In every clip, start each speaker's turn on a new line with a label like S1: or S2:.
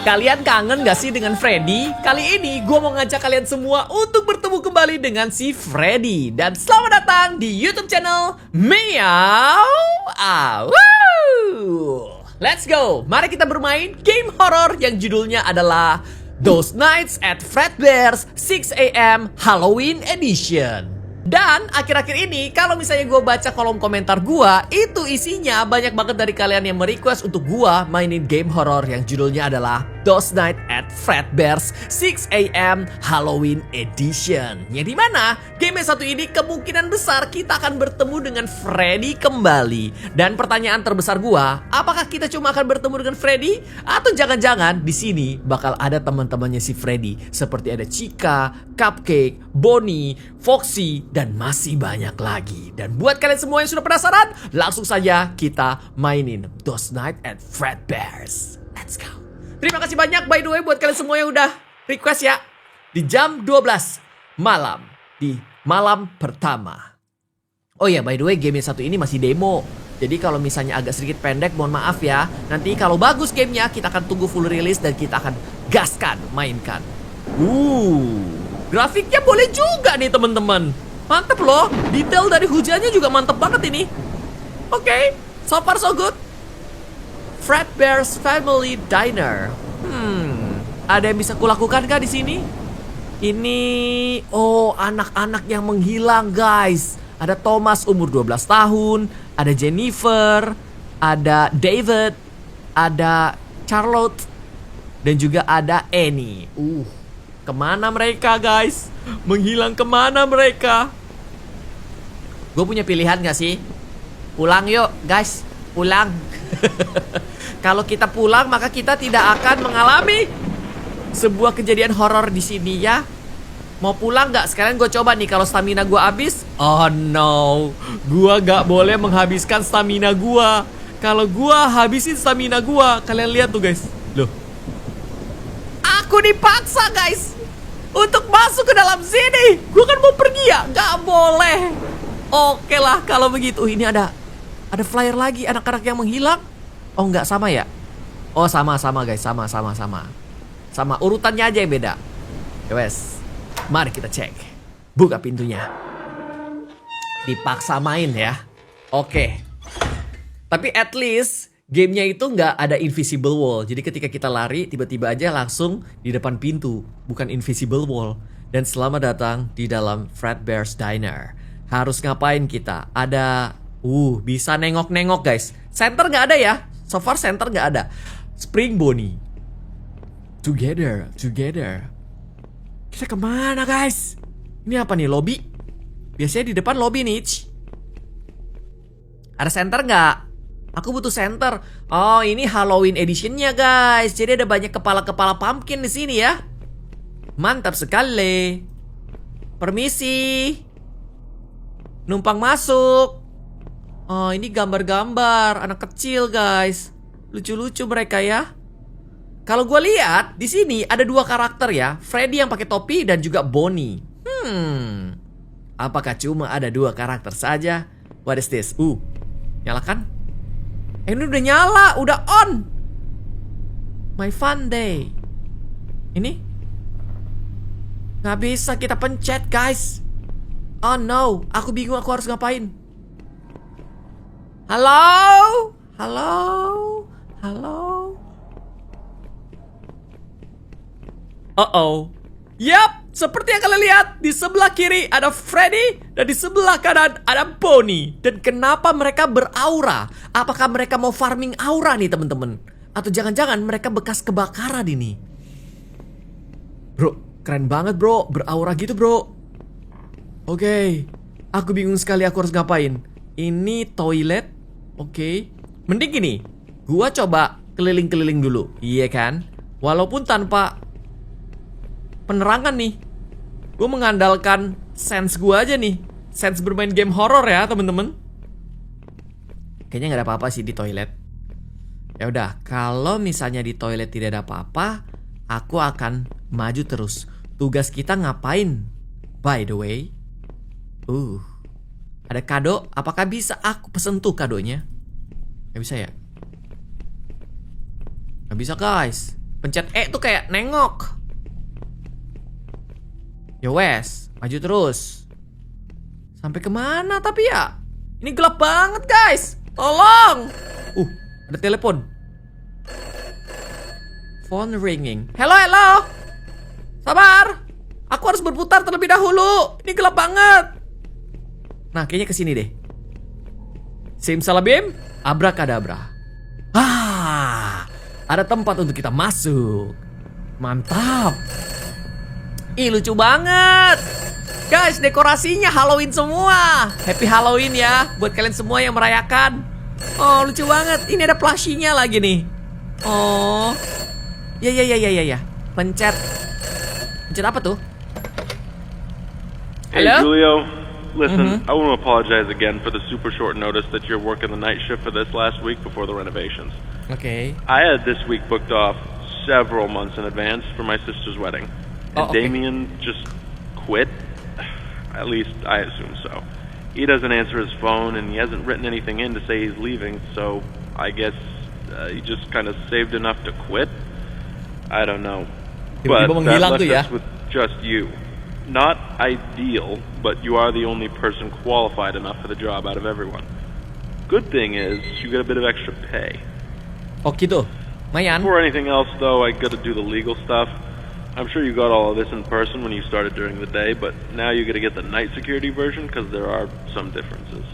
S1: Kalian kangen gak sih dengan Freddy? Kali ini gue mau ngajak kalian semua untuk bertemu kembali dengan si Freddy. Dan selamat datang di YouTube channel Meow. Let's go. Mari kita bermain game horror yang judulnya adalah Those Nights at Fredbear's 6 AM Halloween Edition. Dan akhir-akhir ini kalau misalnya gue baca kolom komentar gue, itu isinya banyak banget dari kalian yang merequest untuk gue mainin game horror yang judulnya adalah Those Nights at Fredbear's 6 AM Halloween Edition. Yang dimana game yang satu ini kemungkinan besar kita akan bertemu dengan Freddy kembali. Dan pertanyaan terbesar gue, apakah kita cuma akan bertemu dengan Freddy? Atau jangan-jangan di sini bakal ada teman-temannya si Freddy, seperti ada Chica, Cupcake, Bonnie, Foxy, dan masih banyak lagi. Dan buat kalian semua yang sudah penasaran, langsung saja kita mainin Those Nights at Fredbear's. Let's go. Terima kasih banyak by the way buat kalian semua yang udah request ya. Di jam 12 malam, di malam pertama. Oh ya, by the way game yang satu ini masih demo. Jadi kalau misalnya agak sedikit pendek, mohon maaf ya. Nanti kalau bagus gamenya, kita akan tunggu full release dan kita akan gaskan, mainkan. Grafiknya boleh juga nih teman-teman. Mantep loh, detail dari hujannya juga mantep banget ini. Oke, so far so good. Fredbear's Family Diner. Ada yang bisa kulakukan kah di sini? Ini, anak-anak yang menghilang guys. Ada Thomas umur 12 tahun, ada Jennifer, ada David, ada Charlotte, dan juga ada Annie. Kemana mereka guys? Menghilang kemana mereka? Gue punya pilihan gak sih? Pulang yuk guys, pulang. Kalau kita pulang maka kita tidak akan mengalami sebuah kejadian horor di sini ya. Mau pulang gak? Sekarang gue coba nih, kalau stamina gue habis. Oh no, gue gak boleh menghabiskan stamina gue. Kalau gue habisin stamina gue, kalian lihat tuh guys. Loh, aku dipaksa guys untuk masuk ke dalam sini. Gue kan mau pergi ya, gak boleh. Oke lah kalau begitu. Ini ada flyer lagi, anak-anak yang menghilang. Oh nggak sama ya? Oh sama guys, sama. Sama, urutannya aja yang beda. Wes, mari kita cek. Buka pintunya. Dipaksa main ya. Oke. Tapi at least gamenya itu nggak ada invisible wall. Jadi ketika kita lari, tiba-tiba aja langsung di depan pintu, bukan invisible wall. Dan selamat datang di dalam Fredbear's Diner. Harus ngapain kita? Ada, bisa nengok-nengok guys. Center nggak ada ya. So far center nggak ada. Spring Bonnie. Together. Kita kemana guys? Ini apa nih, lobby? Biasanya di depan lobby nih. Ada center nggak? Aku butuh center. Oh, ini Halloween editionnya guys. Jadi ada banyak kepala-kepala pumpkin di sini ya. Mantap sekali. Permisi. Numpang masuk. Oh, ini gambar-gambar anak kecil guys. Lucu-lucu mereka ya. Kalau gue lihat di sini ada dua karakter ya, Freddy yang pakai topi dan juga Bonnie. Apakah cuma ada dua karakter saja? What is this? Nyalakan? Ini udah nyala, udah on. My fun day. Ini nggak bisa kita pencet guys. Oh no, aku bingung aku harus ngapain. Halo. Yap, seperti yang kalian lihat, di sebelah kiri ada Freddy dan di sebelah kanan ada Bonnie. Dan kenapa mereka beraura? Apakah mereka mau farming aura nih teman-teman? Atau jangan-jangan mereka bekas kebakaran ini? Bro, keren banget bro, beraura gitu bro. Oke, aku bingung sekali aku harus ngapain. Ini toilet. Oke. Mending gini, gua coba keliling-keliling dulu. Iya kan? Walaupun tanpa penerangan nih. Gue mengandalkan sense gue aja nih. Sense bermain game horror ya temen-temen. Kayaknya gak ada apa-apa sih di toilet. Ya udah, kalau misalnya di toilet tidak ada apa-apa, aku akan maju terus. Tugas kita ngapain? By the way, ada kado. Apakah bisa aku pesen tuh kadonya? Gak bisa ya? Gak bisa guys. Pencet E tuh kayak nengok. Ya wes, maju terus. Sampai kemana tapi ya? Ini gelap banget guys. Tolong. Ada telepon. Phone ringing. Hello, hello. Sabar. Aku harus berputar terlebih dahulu. Ini gelap banget. Nah, kayaknya kesini deh. Simsalabim, abrakadabra. Ada tempat untuk kita masuk. Mantap. Ih, lucu banget. Guys, dekorasinya Halloween semua. Happy Halloween ya buat kalian semua yang merayakan. Oh, lucu banget. Ini ada plushie-nya lagi nih. Oh. Ya. Pencet apa tuh?
S2: Hey,
S1: Hello?
S2: Julio. Listen, I want to apologize again for the super short notice that you're working the night shift for this last week before the renovations.
S1: Okay.
S2: I had this week booked off several months in advance for my sister's wedding. And
S1: okay.
S2: Damien just quit. At least I assume so. He doesn't answer his phone and he hasn't written anything in to say he's leaving, so I guess he just kind of saved enough to quit. I don't know. But that left us with just you. Not ideal, but you are the only person qualified enough for the job out of everyone. Good thing is, you get a bit of extra pay.
S1: Oh gitu, lumayan.
S2: Before anything else though, I gotta do the legal stuff. I'm sure you got all of this in person when you started during the day, but now you gotta get the night security version because there are some differences.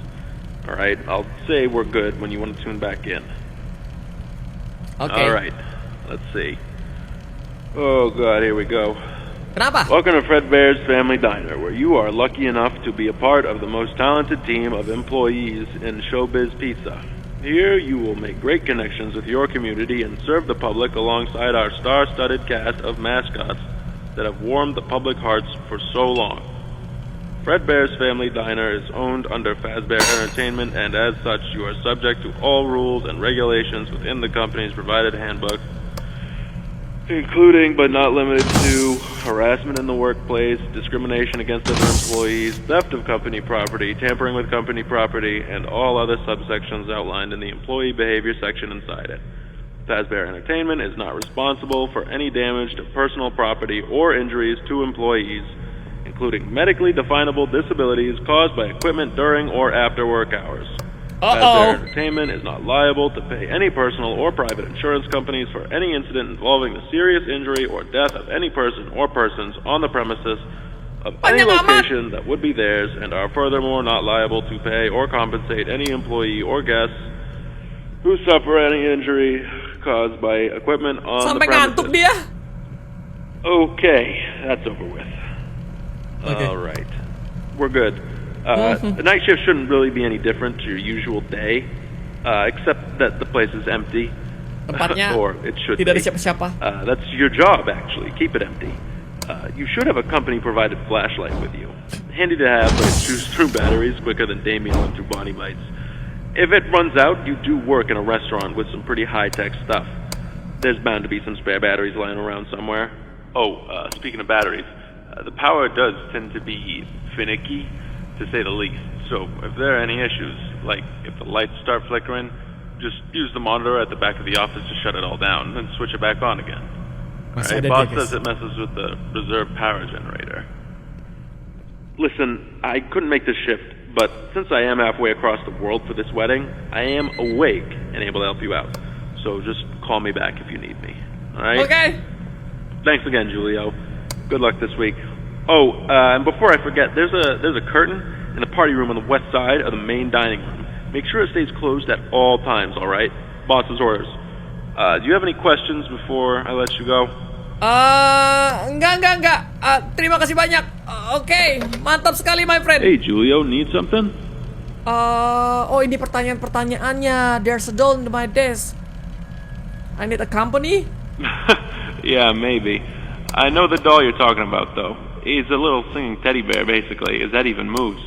S2: Alright, I'll say we're good when you want to tune back in.
S1: Okay.
S2: Alright, let's see. Oh god, here we go.
S1: Kenapa?
S2: Welcome to Fredbear's Family Diner, where you are lucky enough to be a part of the most talented team of employees in Showbiz Pizza. Here you will make great connections with your community and serve the public alongside our star-studded cast of mascots that have warmed the public hearts for so long. Fredbear's Family Diner is owned under Fazbear Entertainment, and as such you are subject to all rules and regulations within the company's provided handbook, including but not limited to harassment in the workplace, discrimination against other employees, theft of company property, tampering with company property, and all other subsections outlined in the employee behavior section inside it. Fazbear Entertainment is not responsible for any damage to personal property or injuries to employees, including medically definable disabilities caused by equipment during or after work hours. Fazbear Entertainment is not liable to pay any personal or private insurance companies for any incident involving the serious injury or death of any person or persons on the premises of any location that would be theirs, and are furthermore not liable to pay or compensate any employee or guests who suffer any injury caused by equipment on the premises.
S1: Ngantuk dia.
S2: Okay, that's over with.
S1: Okay.
S2: All right, we're good. The night shift shouldn't really be any different to your usual day, except that the place is empty.
S1: Tempatnya
S2: or it should
S1: tidak ada
S2: be.
S1: siapa-siapa.
S2: That's your job, actually. Keep it empty. You should have a company-provided flashlight with you. Handy to have, but it chews through batteries quicker than Damien went through Bonnie Bites. If it runs out, you do work in a restaurant with some pretty high-tech stuff. There's bound to be some spare batteries lying around somewhere. Oh, speaking of batteries, the power does tend to be finicky, to say the least. So if there are any issues, like if the lights start flickering, just use the monitor at the back of the office to shut it all down, then switch it back on again. Right? Boss says it messes with the reserve power generator. Listen, I couldn't make this shift, but since I am halfway across the world for this wedding, I am awake and able to help you out. So just call me back if you need me. Alright?
S1: Okay.
S2: Thanks again, Julio. Good luck this week. Oh, and before I forget, there's a curtain in the party room on the west side of the main dining room. Make sure it stays closed at all times, alright? Boss's orders. Do you have any questions before I let you go?
S1: Enggak. Terima kasih banyak. Oke, mantap sekali, my friend.
S2: Hey, Julio, need something?
S1: Oh ini pertanyaan-pertanyaannya. There's a doll in my desk. I need a company?
S2: Yeah, maybe. I know the doll you're talking about, though. He's a little singing teddy bear, basically. His head even moves.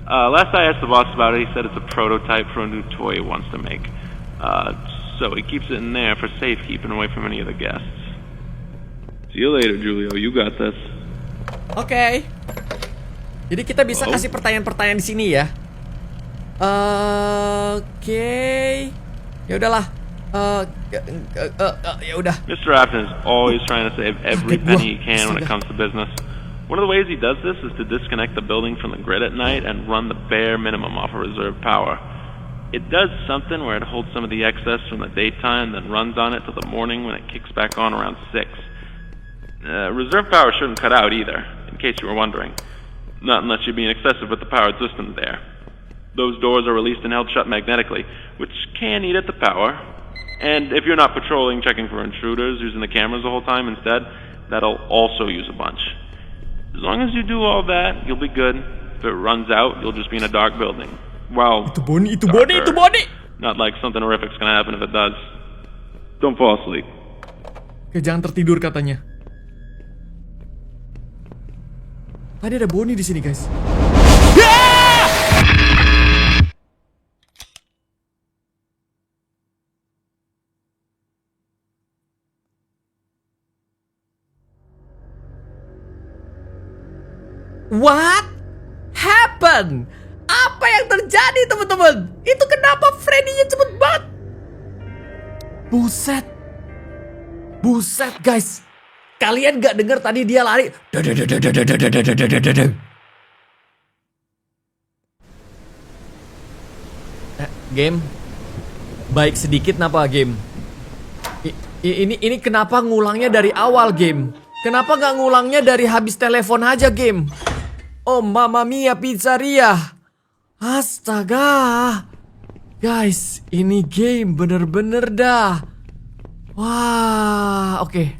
S2: Last I asked the boss about it, he said it's a prototype for a new toy he wants to make. So he keeps it in there for safekeeping away from any of the guests. See you later, Julio. You got this.
S1: Oke. Jadi kita bisa kasih pertanyaan-pertanyaan di sini ya. Oke. Ya udahlah. Ya udah.
S2: Mr. Afton is always trying to save every
S1: Kaget gua.
S2: penny he can when it
S1: Astaga.
S2: comes to business. One of the ways he does this is to disconnect the building from the grid at night and run the bare minimum off of reserve power. It does something where it holds some of the excess from the daytime, then runs on it till the morning when it kicks back on around 6. Reserve power shouldn't cut out either, in case you were wondering. Not unless you're being excessive with the powered systems there. Those doors are released and held shut magnetically, which can eat at the power. And if you're not patrolling, checking for intruders, using the cameras the whole time instead, that'll also use a bunch. As long as you do all that, you'll be good. If it runs out, you'll just be in a dark building. Well,
S1: Itu Bonnie.
S2: darker. Not like something horrific's gonna happen if it does. Don't fall asleep.
S1: Oke, jangan tertidur katanya. Tadi ada Bonnie di sini, guys. What happened? Apa yang terjadi, teman-teman? Itu kenapa Freddy-nya cepet banget? Buset. Buset, guys. Kalian gak denger tadi dia lari? Game. Baik sedikit napa, game? Ini kenapa ngulangnya dari awal, game? Kenapa gak ngulangnya dari habis telepon aja, game? Oh, Mamma Mia Pizzeria. Astaga. Guys, ini game bener-bener dah. Wah, oke.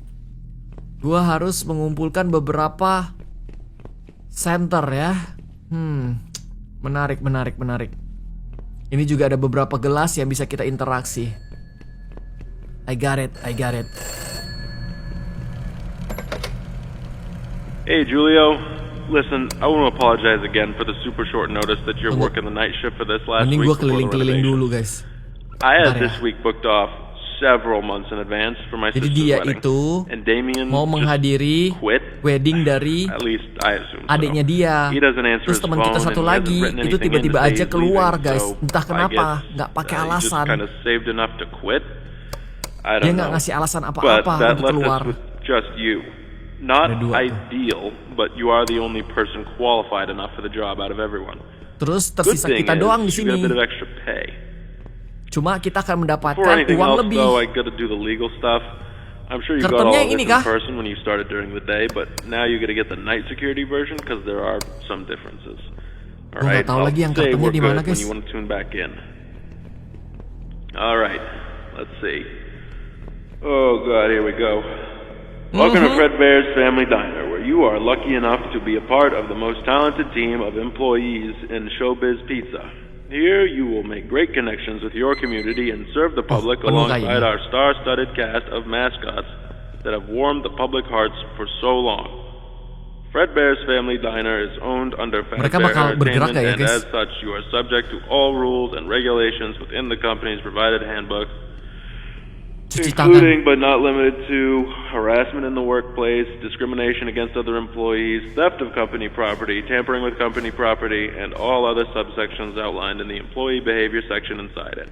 S1: Gua harus mengumpulkan beberapa center ya. Menarik. Ini juga ada beberapa gelas yang bisa kita interaksi. I got it.
S2: Hey, Julio. Listen, I want to apologize again for the super short notice that you're
S1: Tunggu.
S2: working the night shift for this last
S1: Mending
S2: week
S1: gua
S2: before the
S1: keliling-keliling
S2: renovation.
S1: dulu, guys.
S2: I
S1: Bentar
S2: had
S1: ya.
S2: this week booked off several months in advance for my
S1: Jadi
S2: sister's
S1: dia
S2: wedding.
S1: itu
S2: And Damien
S1: mau
S2: just
S1: menghadiri
S2: quit.
S1: wedding dari
S2: At least I assume so.
S1: adiknya dia.
S2: He doesn't answer
S1: Terus
S2: his
S1: teman kita
S2: phone
S1: satu
S2: and he hasn't
S1: lagi
S2: written
S1: itu
S2: anything in
S1: tiba-tiba
S2: to say
S1: aja
S2: he's
S1: keluar,
S2: leaving,
S1: guys.
S2: so
S1: Entah
S2: I
S1: kenapa,
S2: guess,
S1: nggak pakai
S2: he just
S1: alasan.
S2: kind of saved enough to quit. I
S1: Dia
S2: don't
S1: nggak
S2: know.
S1: ngasih alasan
S2: But
S1: apa-apa
S2: that
S1: untuk
S2: left
S1: keluar.
S2: us with just you. Not
S1: Ada dua tuh.
S2: ideal, but you are the only person qualified enough for the job out of everyone.
S1: Terus
S2: Good
S1: tersisa
S2: thing
S1: kita
S2: is,
S1: doang di
S2: you get a
S1: sini.
S2: bit of extra pay.
S1: Cuma kita akan
S2: For
S1: mendapatkan
S2: anything
S1: uang
S2: else,
S1: lebih.
S2: though, I got to do the legal stuff. I'm sure you got
S1: Kartonnya
S2: all
S1: yang
S2: of
S1: ini
S2: this
S1: kah?
S2: in person when you started during the day, but now you got to get the night security version because there are some differences. All
S1: Gua nggak
S2: right,
S1: tahu
S2: I'll
S1: lagi yang
S2: say
S1: kartonnya
S2: we're
S1: di mana,
S2: good when
S1: guys.
S2: you want to tune back in. All right, let's see. Oh God, here we go. Welcome to Fred Bear's Family Diner, where you are lucky enough to be a part of the most talented team of employees in Showbiz Pizza. Here, you will make great connections with your community and serve the public
S1: penuh kayak
S2: alongside
S1: ini.
S2: our star-studded cast of mascots that have warmed the public hearts for so long. Fred Bear's Family Diner is owned under
S1: Mereka
S2: Fazbear
S1: bakal bergerak
S2: Entertainment,
S1: nggak ya,
S2: and
S1: guys?
S2: as such, you are subject to all rules and regulations within the company's provided handbook,
S1: Cuci tangan.
S2: including but not limited to harassment in the workplace, discrimination against other employees, theft of company property, tampering with company property, and all other subsections outlined in the employee behavior section inside it.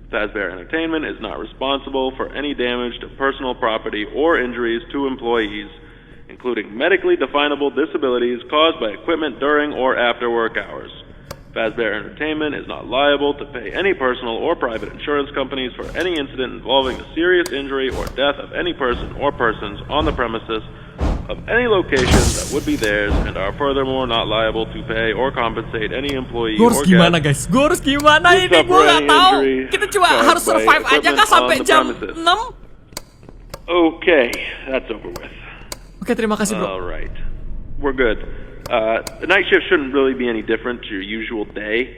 S2: Fazbear Entertainment is not responsible for any damage to personal property or injuries to employees, including medically definable disabilities caused by equipment during or after work hours. Fazbear Entertainment is not liable to pay any personal or private insurance companies for any incident involving the serious injury or death of any person or persons on the premises of any location that would be theirs, and are furthermore not liable to pay or compensate any employee
S1: Gue harus
S2: or
S1: gimana,
S2: guest
S1: guys? Gue harus gimana
S2: who
S1: ini?
S2: suffer
S1: Gue nggak
S2: any
S1: tahu.
S2: injury
S1: Kita coba
S2: caused
S1: harus
S2: by
S1: survive aja
S2: equipment
S1: kah sampai
S2: on the
S1: jam
S2: premises.
S1: 6?
S2: Okay, that's over with.
S1: Oke, terima kasih, bro.
S2: All right, we're good. The night shift shouldn't really be any different to your usual day,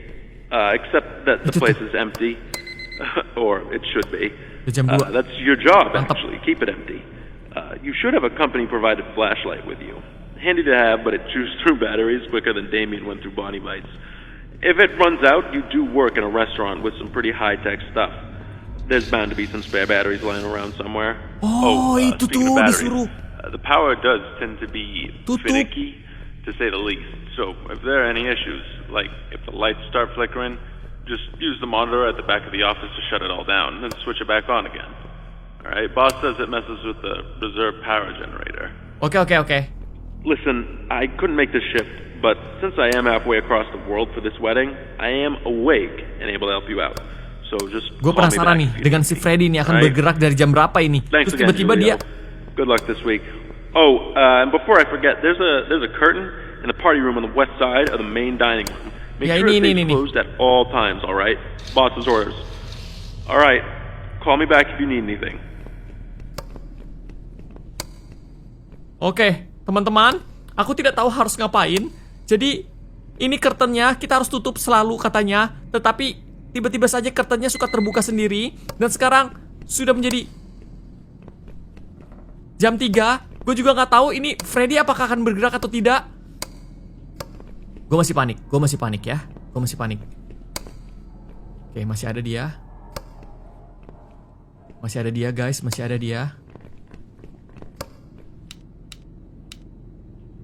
S2: except that the place is empty, or it should be.
S1: Udah jam 2.
S2: That's your job,
S1: Mantap.
S2: actually. Keep it empty. You should have a company-provided flashlight with you. Handy to have, but it chews through batteries quicker than Damien went through Bonnie Bites. If it runs out, you do work in a restaurant with some pretty high-tech stuff. There's bound to be some spare batteries lying around somewhere.
S1: Oh, itu
S2: speaking
S1: tuh
S2: of batteries,
S1: disuruh.
S2: the power does tend to be
S1: Tutup.
S2: finicky, to say the least. So if there are any issues, like if the lights start flickering, Just use the monitor at the back of the office to shut it all down, then switch it back on again. Alright, boss says it messes with the reserve power generator.
S1: Oke.
S2: Listen, I couldn't make this shift, but since I am halfway across the world for this wedding, I am awake and able to help you out. So just
S1: Gue
S2: call me
S1: penasaran
S2: back
S1: nih
S2: if you
S1: dengan
S2: need
S1: si
S2: me.
S1: Freddy ini akan
S2: Alright?
S1: bergerak dari jam berapa ini.
S2: Thanks
S1: Terus
S2: again,
S1: tiba-tiba dia
S2: Julio. Good luck this week. Oh, and before I forget, there's a curtain in the party room on the west side of the main dining room. Make
S1: Ya,
S2: sure it
S1: ini.
S2: stays closed at all times, alright? Boss's orders. Alright, call me back if you need anything.
S1: Oke, teman-teman, aku tidak tahu harus ngapain. Jadi, ini curtainnya kita harus tutup selalu katanya. Tetapi, tiba-tiba saja curtainnya suka terbuka sendiri. Dan sekarang, sudah menjadi jam 3. Gue juga nggak tahu ini Freddy apakah akan bergerak atau tidak. Gue masih panik ya. Gue masih panik. Oke, masih ada dia. Masih ada dia, guys. Masih ada dia.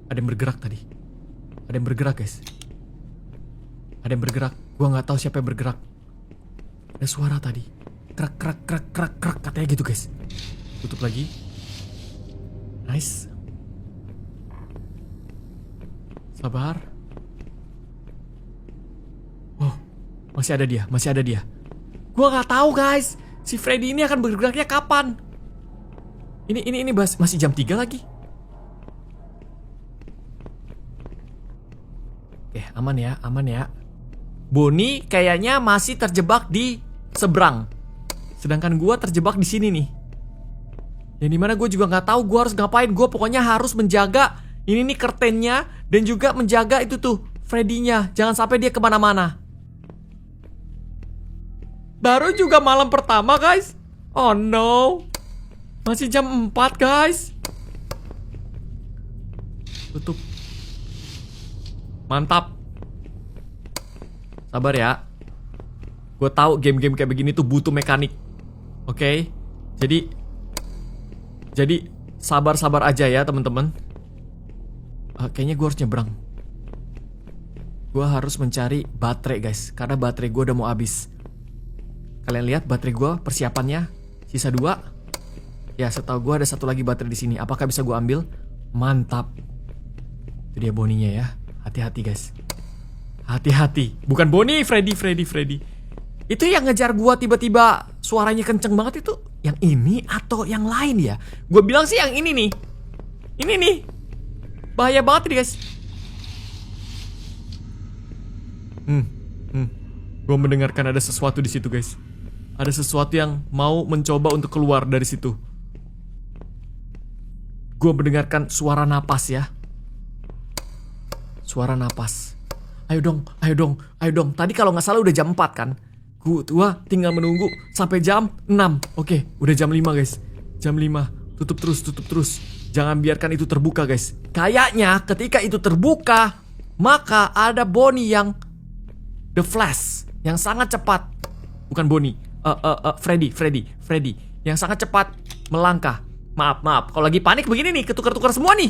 S1: Ada yang bergerak tadi. Ada yang bergerak, guys. Ada yang bergerak. Gua nggak tahu siapa yang bergerak. Ada suara tadi. Krak, katanya gitu, guys. Tutup lagi. Nice. Sabar. Oh, masih ada dia. Gua nggak tahu, guys. Si Freddy ini akan bergeraknya kapan? Ini masih jam 3 lagi. Oke, aman ya. Bonnie kayaknya masih terjebak di seberang. Sedangkan gua terjebak di sini nih. Yang dimana gue juga nggak tahu gue harus ngapain. Gue pokoknya harus menjaga ini nih curtainnya dan juga menjaga itu tuh Freddy-nya. Jangan sampai dia kemana-mana. Baru juga malam pertama, guys. Oh no. Masih jam 4, guys. Tutup. Mantap. Sabar ya. Gue tahu game-game kayak begini tuh butuh mekanik. Oke. Jadi sabar-sabar aja ya teman-teman. Kayaknya gue harus nyebrang. Gue harus mencari baterai, guys. Karena baterai gue udah mau habis. Kalian lihat baterai gue persiapannya sisa 2. Ya, setahu gue ada satu lagi baterai di sini. Apakah bisa gue ambil? Mantap. Itu dia Bonnie-nya ya. Hati-hati, guys. Hati-hati. Bukan Bonnie, Freddy. Itu yang ngejar gua tiba-tiba suaranya kenceng banget itu. Yang ini atau yang lain ya? Gua bilang sih yang ini nih. Ini nih. Bahaya banget nih, guys. Gua mendengarkan ada sesuatu di situ, guys. Ada sesuatu yang mau mencoba untuk keluar dari situ. Gua mendengarkan suara napas ya. Suara napas. Ayo dong. Tadi kalau nggak salah udah jam 4 kan? Gua tinggal menunggu sampai jam 6. Oke, udah jam 5, guys. Jam 5. Tutup terus. Jangan biarkan itu terbuka, guys. Kayaknya ketika itu terbuka, maka ada Bonnie yang The Flash, yang sangat cepat. Bukan Bonnie. Freddy. Yang sangat cepat melangkah. Maaf. Kalau lagi panik begini nih, ketukar-tukar semua nih.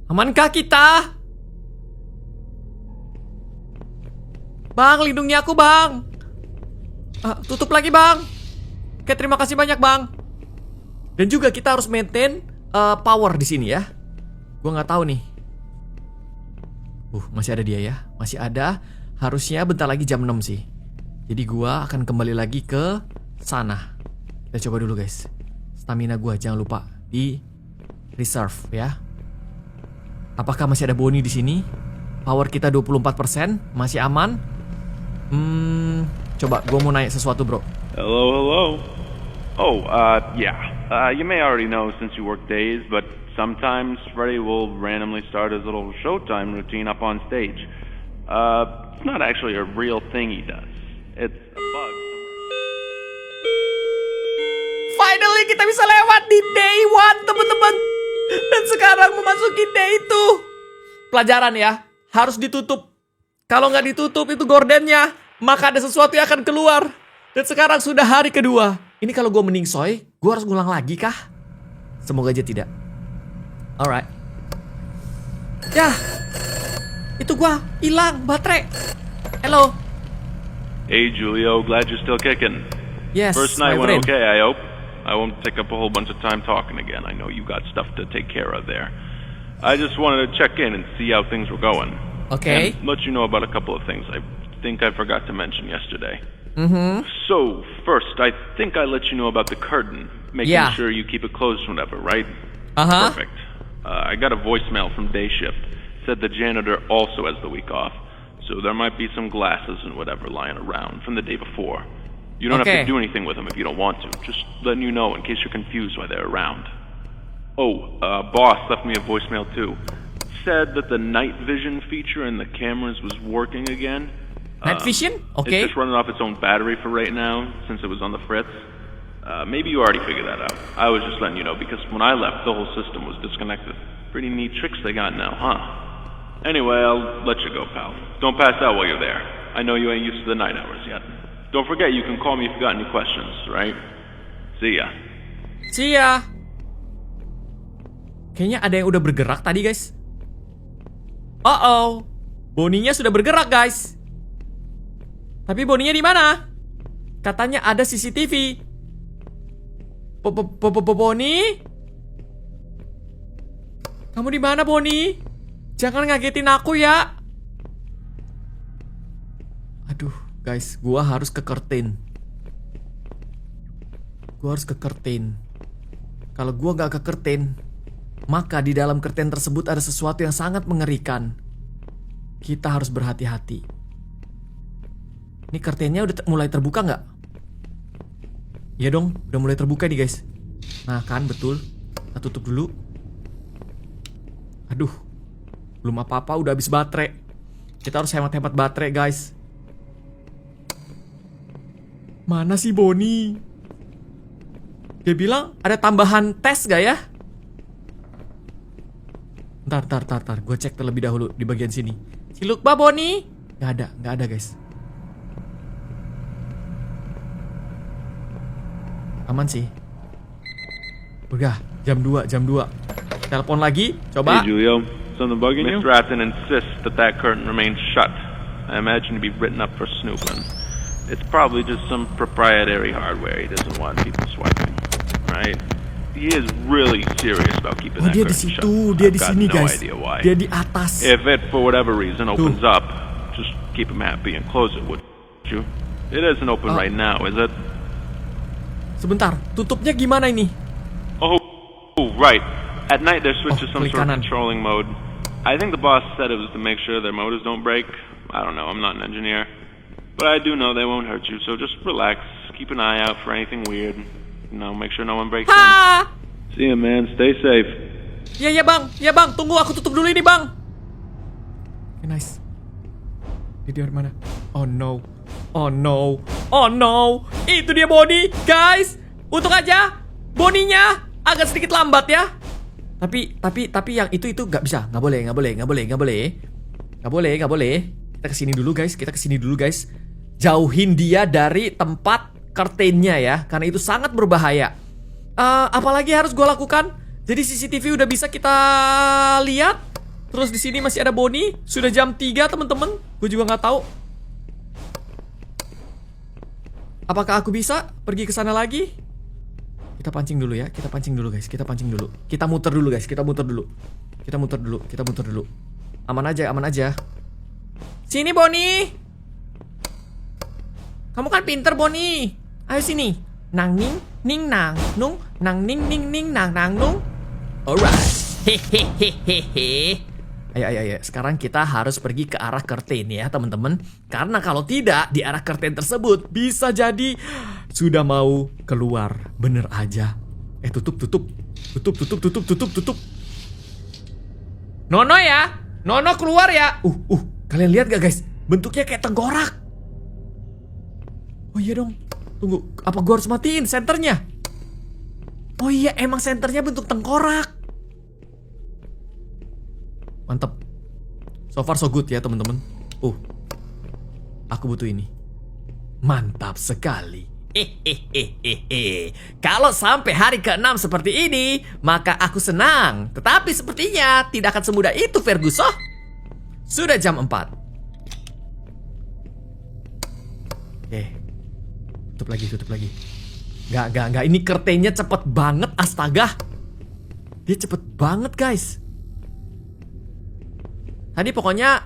S1: Amankah kita? Bang, lindungi aku, Bang. Tutup lagi, Bang. Oke, terima kasih banyak, Bang. Dan juga kita harus maintain power di sini ya. Gua nggak tahu nih. Masih ada dia ya. Masih ada. Harusnya bentar lagi jam 6 sih. Jadi gua akan kembali lagi ke sana. Kita coba dulu, guys. Stamina gua jangan lupa di reserve ya. Apakah masih ada Bonnie di sini? Power kita 24%, masih aman. Coba gue mau nanya sesuatu, bro.
S2: Hello. Oh, yeah. You may already know since you work days, but sometimes Freddy will randomly start his little showtime routine up on stage. It's not actually a real thing he does. It's a bug.
S1: Finally kita bisa lewat di day 1, teman-teman. Dan sekarang memasuki day 2. Pelajaran ya, harus ditutup. Kalau nggak ditutup itu gordennya, maka ada sesuatu yang akan keluar. Dan sekarang sudah hari kedua. Ini kalau gue meningsoy, gue harus ngulang lagi kah? Semoga aja tidak. Alright. Ya, itu Itu gua hilang baterai. Hello.
S2: Hey, Julio. Glad you're still kicking.
S1: Yes,
S2: First
S1: my
S2: night went
S1: friend.
S2: okay, I hope. I won't take up a whole bunch of time talking again. I know you got stuff to take care of there. I just wanted to check in and see how things were going.
S1: Okay.
S2: And let you know about a couple of things I think I forgot to mention yesterday.
S1: Mm-hmm.
S2: So, first, I think I let you know about the curtain. Making
S1: Yeah.
S2: sure you keep it closed whenever, right?
S1: Uh-huh.
S2: Perfect. I got a voicemail from day shift. Said the janitor also has the week off. So there might be some glasses and whatever lying around from the day before. You don't
S1: Okay.
S2: have to do anything with them if you don't want to. Just letting you know in case you're confused why they're around. Oh, boss left me a voicemail too. Said that the night vision feature in the cameras was working again.
S1: Night vision? Okay.
S2: It's just running off its own battery for right now, since it was on the fritz. Maybe you already figured that out. I was just letting you know, because when I left, the whole system was disconnected. Pretty neat tricks they got now, huh? Anyway, I'll let you go, pal. Don't pass out while you're there. I know you ain't used to the night hours yet. Don't forget you can call me if you got any questions, right? See ya.
S1: See ya. Kayaknya ada yang udah bergerak tadi, guys. Uh-oh. Boninya sudah bergerak, guys. Tapi boninya di mana? Katanya ada CCTV. Boni? Kamu di mana, Boni? Jangan ngagetin aku ya. Aduh, guys, gua harus ke curtain. Kalau gua gak ke curtain, maka di dalam curtain tersebut ada sesuatu yang sangat mengerikan. Kita harus berhati-hati. Ini curtainnya udah mulai terbuka nggak? Iya dong, udah mulai terbuka nih guys. Nah kan, betul. Kita tutup dulu. Aduh, belum apa-apa udah habis baterai. Kita harus hemat-hemat baterai guys. Mana sih Boni? Dia bilang ada tambahan tes gak ya? Ntar. Gue cek terlebih dahulu di bagian sini. Si Lukba Boni? Gak ada guys. Aman sih. Udah, jam 2. Telepon lagi, coba.
S2: Hey, Julio. Something bugging you? Mr. Atton insists that curtain remains shut. I imagine to be written up for snooping. It's probably just some proprietary hardware he doesn't want people swiping, right? He is really serious about keeping that
S1: dia di
S2: curtain shut.
S1: situ, dia
S2: I've
S1: di
S2: got
S1: sini
S2: no
S1: guys.
S2: idea why.
S1: Dia di atas.
S2: If it, for whatever reason, opens up, just keep him happy and close it, would you? It isn't open right now, is it?
S1: Sebentar, tutupnya gimana ini?
S2: Oh, right. At night they're switched to some
S1: klik
S2: sort of
S1: kanan.
S2: controlling mode. I think the boss said it was to make sure their motors don't break. I don't know, I'm not an engineer. But I do know they won't hurt you, so just relax. Keep an eye out for anything weird. Make sure no one breaks in.
S1: Ha!
S2: See ya, man. Stay safe.
S1: Ya bang, tunggu aku tutup dulu ini bang. Okay, nice. Dia di mana? Oh no, itu dia Boni, guys. Untung aja Boninya agak sedikit lambat ya. Tapi yang itu nggak bisa, nggak boleh. Kita kesini dulu guys. Jauhin dia dari tempat curtainnya ya, karena itu sangat berbahaya. Apalagi harus gue lakukan? Jadi CCTV udah bisa kita lihat. Terus di sini masih ada Boni. Sudah jam 3 teman-teman. Gue juga nggak tahu. Apakah aku bisa pergi ke sana lagi? Kita pancing dulu ya. Kita pancing dulu. Kita muter dulu guys. Kita muter dulu. Aman aja. Sini Boni. Kamu kan pinter Boni. Ayo sini. Nang ning ning nang nung. Nang ning ning ning nang nang nung. Alright. Hehehehe. Ayo. Sekarang kita harus pergi ke arah curtain ya teman-teman. Karena kalau tidak di arah curtain tersebut bisa jadi sudah mau keluar. Bener aja. Tutup. Nono ya. Nono keluar ya. Kalian lihat gak guys? Bentuknya kayak tengkorak. Oh iya dong. Tunggu. Apa gua harus matiin senternya? Oh iya emang senternya bentuk tengkorak. Mantap. So far so good ya teman-teman. Aku butuh ini. Mantap sekali. Kalau sampai hari ke-6 seperti ini, maka aku senang. Tetapi sepertinya tidak akan semudah itu, Ferguson. Sudah jam 4. Oke. Tutup lagi. Nggak. Ini curtainnya cepet banget, astaga. Dia cepet banget, guys. Tadi pokoknya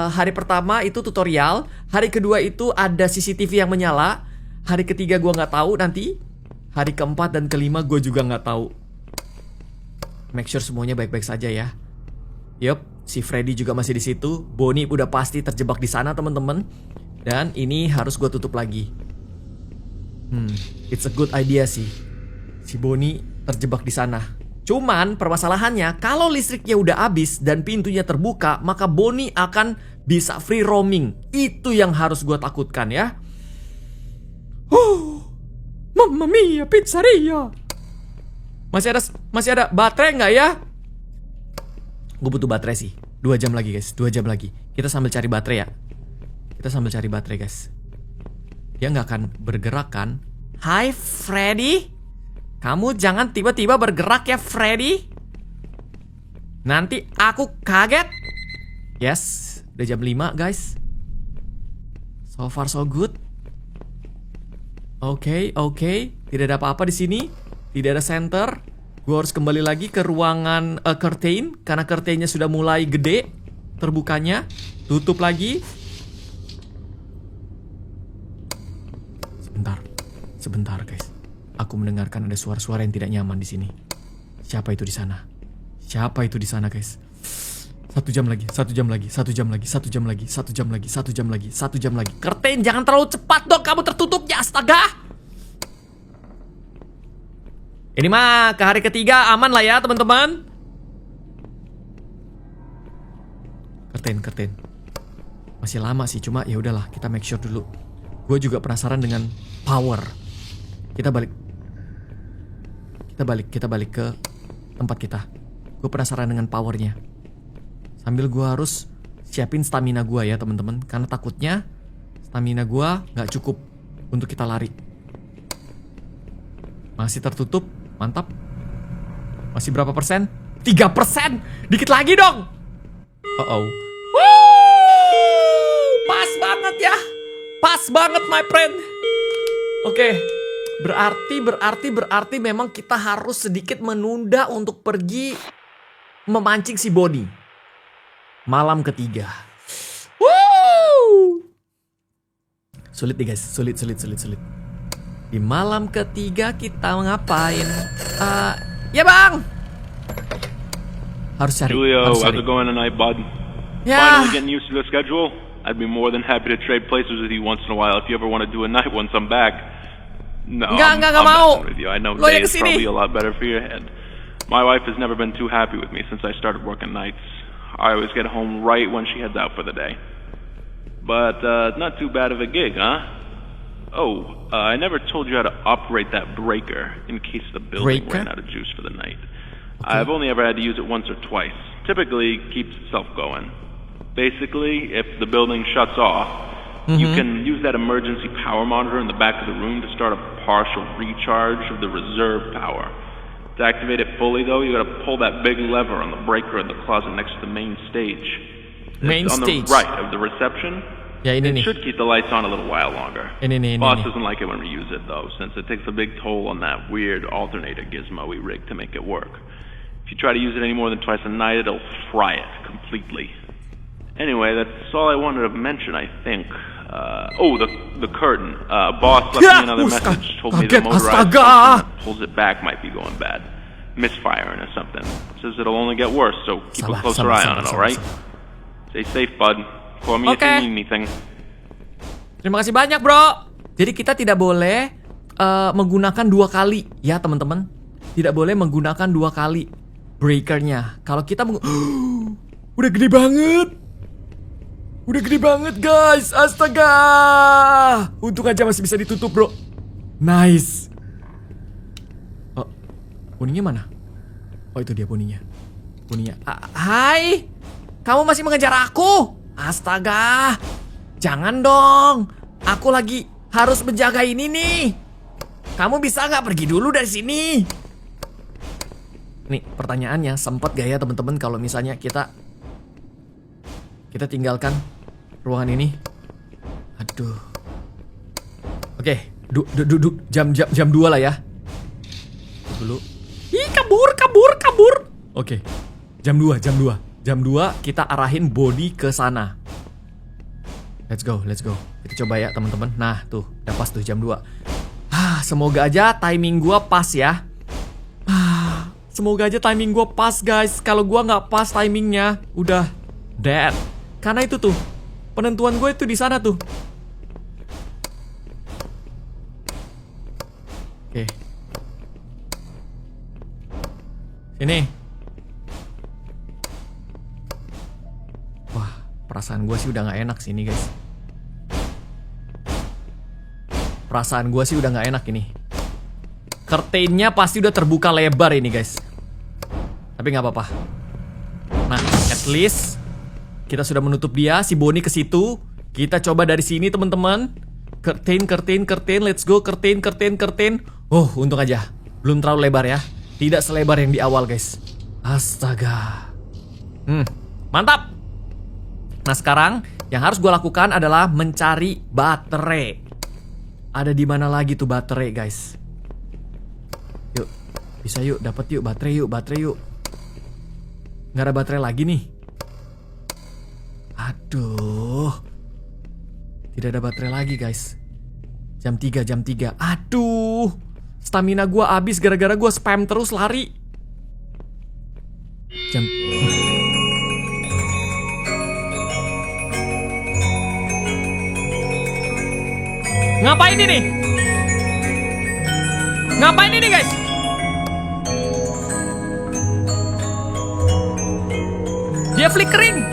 S1: hari pertama itu tutorial. Hari kedua itu ada CCTV yang menyala. Hari ketiga gue nggak tahu nanti. Hari keempat dan kelima gue juga nggak tahu. Make sure semuanya baik-baik saja ya. Yup, si Freddy juga masih di situ. Bonnie udah pasti terjebak di sana, teman-teman. Dan ini harus gue tutup lagi. It's a good idea sih. Si Bonnie terjebak di sana. Cuman permasalahannya, kalau listriknya udah habis dan pintunya terbuka, maka Bonnie akan bisa free roaming. Itu yang harus gue takutkan ya. Mamma mia, pizzeria. Masih ada baterai nggak ya? Gue butuh baterai sih. 2 jam lagi guys, 2 jam lagi. Kita sambil cari baterai ya. Kita sambil cari baterai guys. Dia nggak akan bergerak kan? Hai Freddy, kamu jangan tiba-tiba bergerak ya Freddy. Nanti aku kaget. Yes, udah jam 5 guys. So far so good. Oke. Tidak ada apa-apa di sini. Tidak ada center. Gue harus kembali lagi ke ruangan curtain. Karena curtainnya sudah mulai gede terbukanya. Tutup lagi. Sebentar guys. Aku mendengarkan ada suara-suara yang tidak nyaman di sini. Siapa itu di sana? Siapa itu di sana guys? 1 jam lagi. Curtain jangan terlalu cepat dong kamu tertutupnya, astaga. Ini mah ke hari ketiga aman lah ya teman-teman. Curtain. Masih lama sih, cuma ya udahlah kita make sure dulu. Gue juga penasaran dengan power. Kita balik ke tempat kita. Gue penasaran dengan powernya. Sambil gue harus siapin stamina gue ya teman-teman. Karena takutnya stamina gue gak cukup untuk kita lari. Masih tertutup. Mantap. Masih berapa persen? 3%. Dikit lagi dong. Pas banget ya. Pas banget my friend. Oke. Berarti memang kita harus sedikit menunda untuk pergi memancing si Bonnie. Malam ketiga. Sulit nih guys. Sulit. Di malam ketiga kita ngapain? Ya bang. Harus cari.
S2: Julio, how's it going tonight, bud?
S1: Ya.
S2: Finally getting used to the schedule? I'd be more than happy to trade places with you once in a while if you ever want to do a night once I'm back. No,
S1: Enggak
S2: I'm
S1: mau.
S2: messing with you. I know
S1: Lo
S2: day
S1: yang
S2: is
S1: kesini.
S2: probably a lot better for your head. My wife has never been too happy with me since I started working nights. I always get home right when she heads out for the day. But not too bad of a gig, huh? I never told you how to operate that breaker in case the building ran out of juice for the night. Okay. I've only ever had to use it once or twice. Typically, keeps itself going. Basically, if the building shuts off, you can use that emergency power monitor in the back of the room to start a partial recharge of the reserve power. To activate it fully, though, you gotta pull that big lever on the breaker in the closet next to the main stage. It's on the right of the reception.
S1: Ya ini nih.
S2: Should keep the lights on a little while longer.
S1: Ini.
S2: Boss doesn't like it when we use it though, since it takes a big toll on that weird alternator gizmo we rigged to make it work. If you try to use it any more than twice a night, it'll fry it completely. Anyway, that's all I wanted to mention, I think. The curtain. Boss left me another message. Told me the motorized function that pulls it back might be going bad. Misfiring or something. Says it'll only get worse, so keep a closer eye on it, alright? Stay safe, bud. Call me if you need anything.
S1: Terima kasih banyak bro. Jadi kita tidak boleh menggunakan 2 kali ya teman-teman. Tidak boleh menggunakan 2 kali breakernya. Kalau kita udah gede banget guys. Astaga. Untung aja masih bisa ditutup bro. Nice. Poninya mana? Oh itu dia poninya. Hai. Kamu masih mengejar aku? Astaga. Jangan dong. Aku lagi harus menjaga ini nih. Kamu bisa gak pergi dulu dari sini? Nih pertanyaannya, sempet gak ya teman-teman kalau misalnya kita kita tinggalkan ruangan ini. Aduh. Oke, jam 2 lah ya. Dulu. Ih, kabur. Oke. Jam 2. Jam 2 kita arahin body ke sana. Let's go. Kita coba ya, teman-teman. Nah, tuh, udah pas tuh jam 2. Semoga aja timing gua pas ya. Semoga aja timing gua pas, guys. Kalau gua nggak pas timingnya, udah dead. Karena itu tuh, penentuan gue itu di sana tuh. Oke. Sini. Wah, perasaan gue sih udah nggak enak sini, guys. Perasaan gue sih udah nggak enak ini. Curtainnya pasti udah terbuka lebar ini, guys. Tapi nggak apa-apa. Nah, at least kita sudah menutup dia. Si Bonnie ke situ. Kita coba dari sini, teman-teman. Curtain. Let's go. Curtain. Oh, untung aja. Belum terlalu lebar ya. Tidak selebar yang di awal, guys. Astaga. Mantap. Nah, sekarang yang harus gue lakukan adalah mencari baterai. Ada di mana lagi tuh baterai, guys? Yuk, bisa yuk, dapat yuk baterai yuk. Nggak ada baterai lagi nih. Aduh. Tidak ada baterai lagi, guys. Jam 3. Aduh. Stamina gua habis gara-gara gua spam terus lari. Ngapain ini, guys? Dia flickering.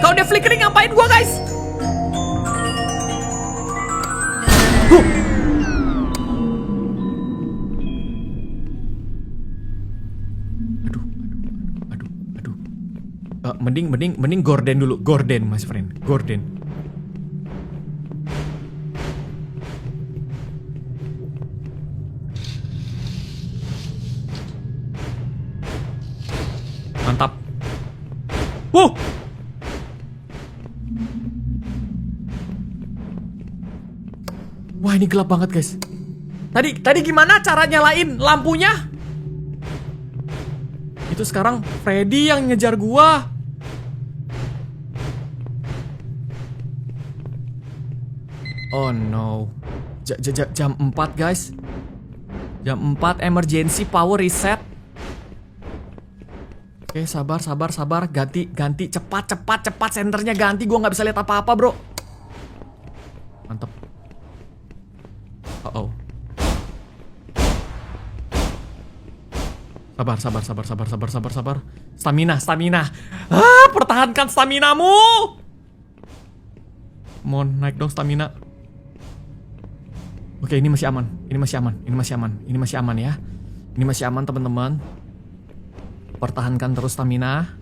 S1: Kalau dia flickering ngapain gua, guys? Aduh. Mending gorden dulu. Gorden, my friend. Gorden. Mantap. Wah, ini gelap banget, guys. Tadi gimana cara nyalain lampunya? Itu sekarang Freddy yang ngejar gua. Oh no. Jam 4, guys. Jam 4 emergency power reset. Oke, sabar. Ganti cepat senternya ganti. Gua nggak bisa lihat apa-apa, bro. Mantap. Oh. Sabar. Stamina. Pertahankan staminamu. Mon, naik dong stamina. Oke, ini masih aman ya. Ini masih aman, teman-teman. Pertahankan terus stamina.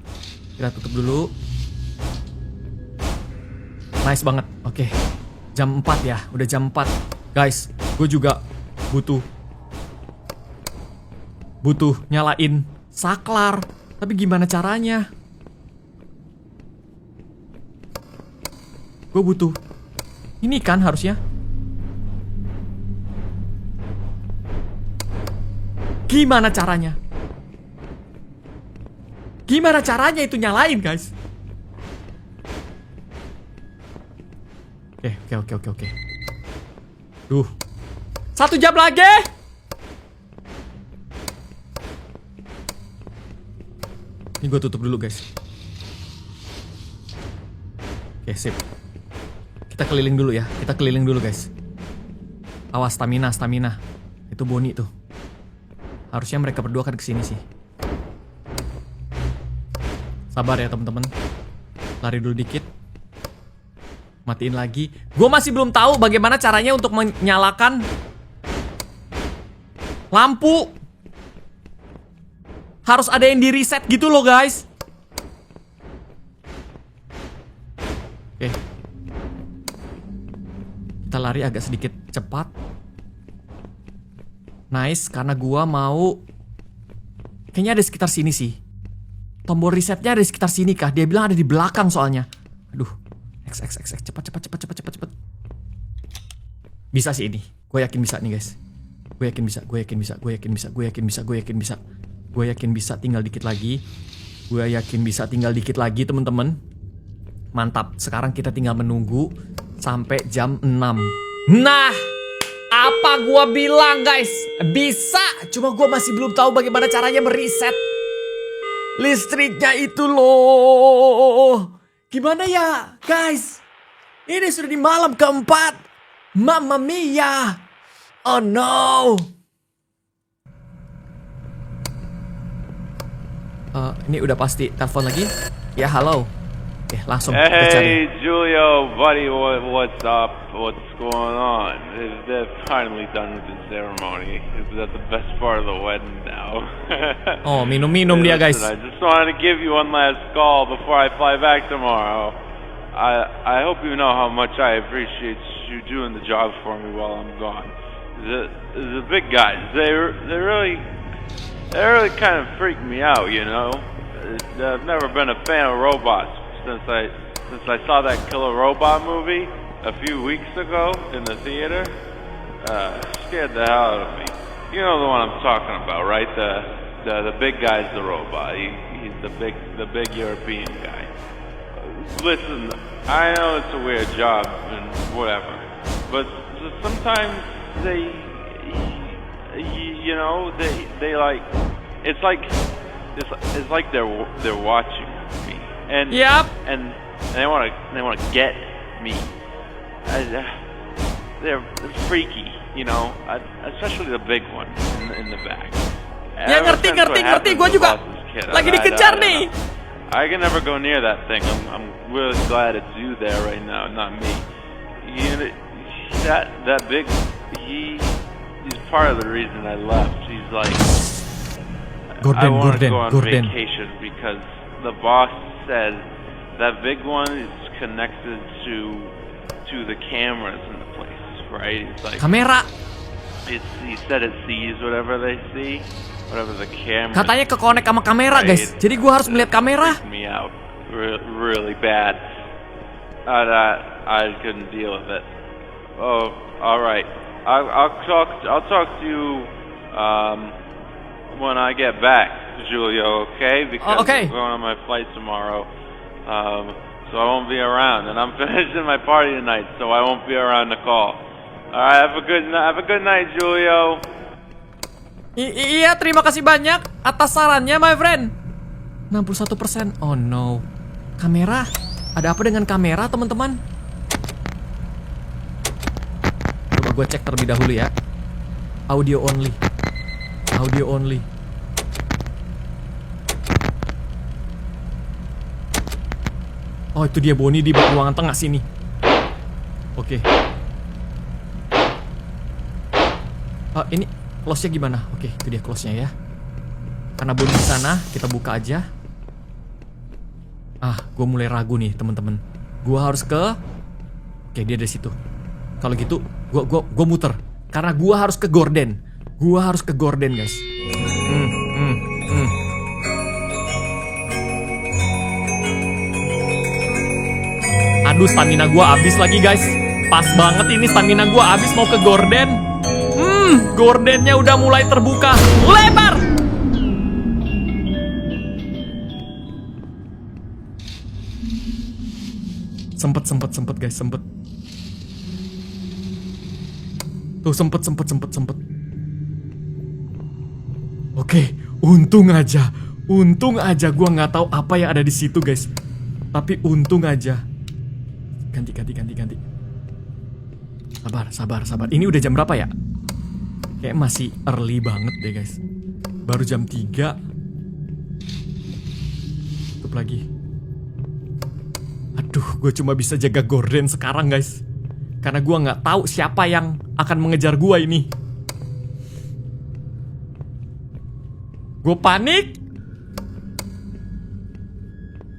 S1: Kita tutup dulu. Nice banget. Oke. Jam 4 ya. Udah jam 4. Guys, gue juga butuh nyalain saklar. Tapi gimana caranya? Gue butuh ini kan harusnya. Gimana caranya? Gimana caranya itu nyalain, guys? Oke. Duh. 1 jam lagi. Ini gue tutup dulu, guys. Oke, sip. Kita keliling dulu ya. Guys. Awas, stamina. Itu Bonnie tuh. Harusnya mereka berdua kan kesini sih. Sabar ya, teman-teman. Lari dulu dikit. Matiin lagi. Gue masih belum tahu bagaimana caranya untuk menyalakan lampu. Harus ada yang di reset gitu loh, guys. Oke. Kita lari agak sedikit cepat. Nice, karena gua mau. Kayaknya ada di sekitar sini sih. Tombol resetnya ada di sekitar sini kah? Dia bilang ada di belakang soalnya. Aduh. X. Cepat. Bisa sih ini. Gue yakin bisa nih guys. Gue yakin bisa. Tinggal dikit lagi. Teman-teman. Mantap. Sekarang kita tinggal menunggu sampai jam 6. Nah, apa gua bilang guys? Bisa. Cuma gua masih belum tahu bagaimana caranya mereset listriknya itu loh. Gimana ya guys? Ini sudah di malam keempat. Mamma mia. Oh no. Ini udah pasti telepon lagi. Ya halo. Oke, langsung kita cari.
S2: Hey, Julio, buddy, what's up? What's going on? They've finally done with the ceremony. Is that the best part of the wedding now?
S1: Oh, minum dia, guys.
S2: I just wanted to give you one last call before I fly back tomorrow. I hope you know how much I appreciate you doing the job for me while I'm gone. The big guys, they really kind of freak me out, you know. I've never been a fan of robots. Since I saw that Killer Robot movie a few weeks ago in the theater, scared the hell out of me. You know the one I'm talking about, right? The big guy's the robot. He's the big European guy. Listen, I know it's a weird job and whatever, but sometimes they like it's like they're watching me. And
S1: yep.
S2: And they want to get me. They're freaky, you know, especially the big one in the back.
S1: Ya ngerti. Gue juga lagi dikejar nih.
S2: I can never go near that thing. I'm really glad it's you there right now, not me. That big. He's part of the reason I left. He's like, I want to go on vacation because the boss says that big one is connected to the cameras in the place, right? It's like
S1: kamera.
S2: He said it sees whatever they see, whatever the camera.
S1: Katanya kekonek sama kamera, guys. Jadi gua harus melihat kamera.
S2: Me out really bad. I couldn't deal with it. Oh, all right. I'll talk to you when I get back. Julio, okay? Because
S1: okay.
S2: I'm going on my flight tomorrow, so I won't be around, and I'm finishing my party tonight, so I won't be around to call. All right, have a good night, Julio.
S1: Iya, terima kasih banyak atas sarannya, my friend. 61%. Oh no. Kamera? Ada apa dengan kamera, teman-teman? Coba gue cek terlebih dahulu ya. Audio only. Oh, itu dia Bonnie di ruangan tengah sini. Oke. Ini close-nya gimana? Oke, itu dia close-nya ya. Karena Bonnie di sana, kita buka aja. Gue mulai ragu nih, teman-teman. Gue harus ke. Oke, dia dari situ. Kalau gitu, gue muter. Karena gue harus ke Gordon. Guys. Aduh, stamina gue habis lagi, guys. Pas banget ini stamina gue habis mau ke Gordon. Gordonnya udah mulai terbuka lebar. Sempet guys, sempet. Tuh sempet. Oke, untung aja gue nggak tahu apa yang ada di situ, guys. Tapi untung aja. Ganti. Sabar. Ini udah jam berapa ya? Kayak masih early banget deh, guys. Baru jam 3. Tutup lagi. Aduh, gue cuma bisa jaga Gordon sekarang, guys. Karena gue nggak tahu siapa yang akan mengejar gue ini. Gue panik.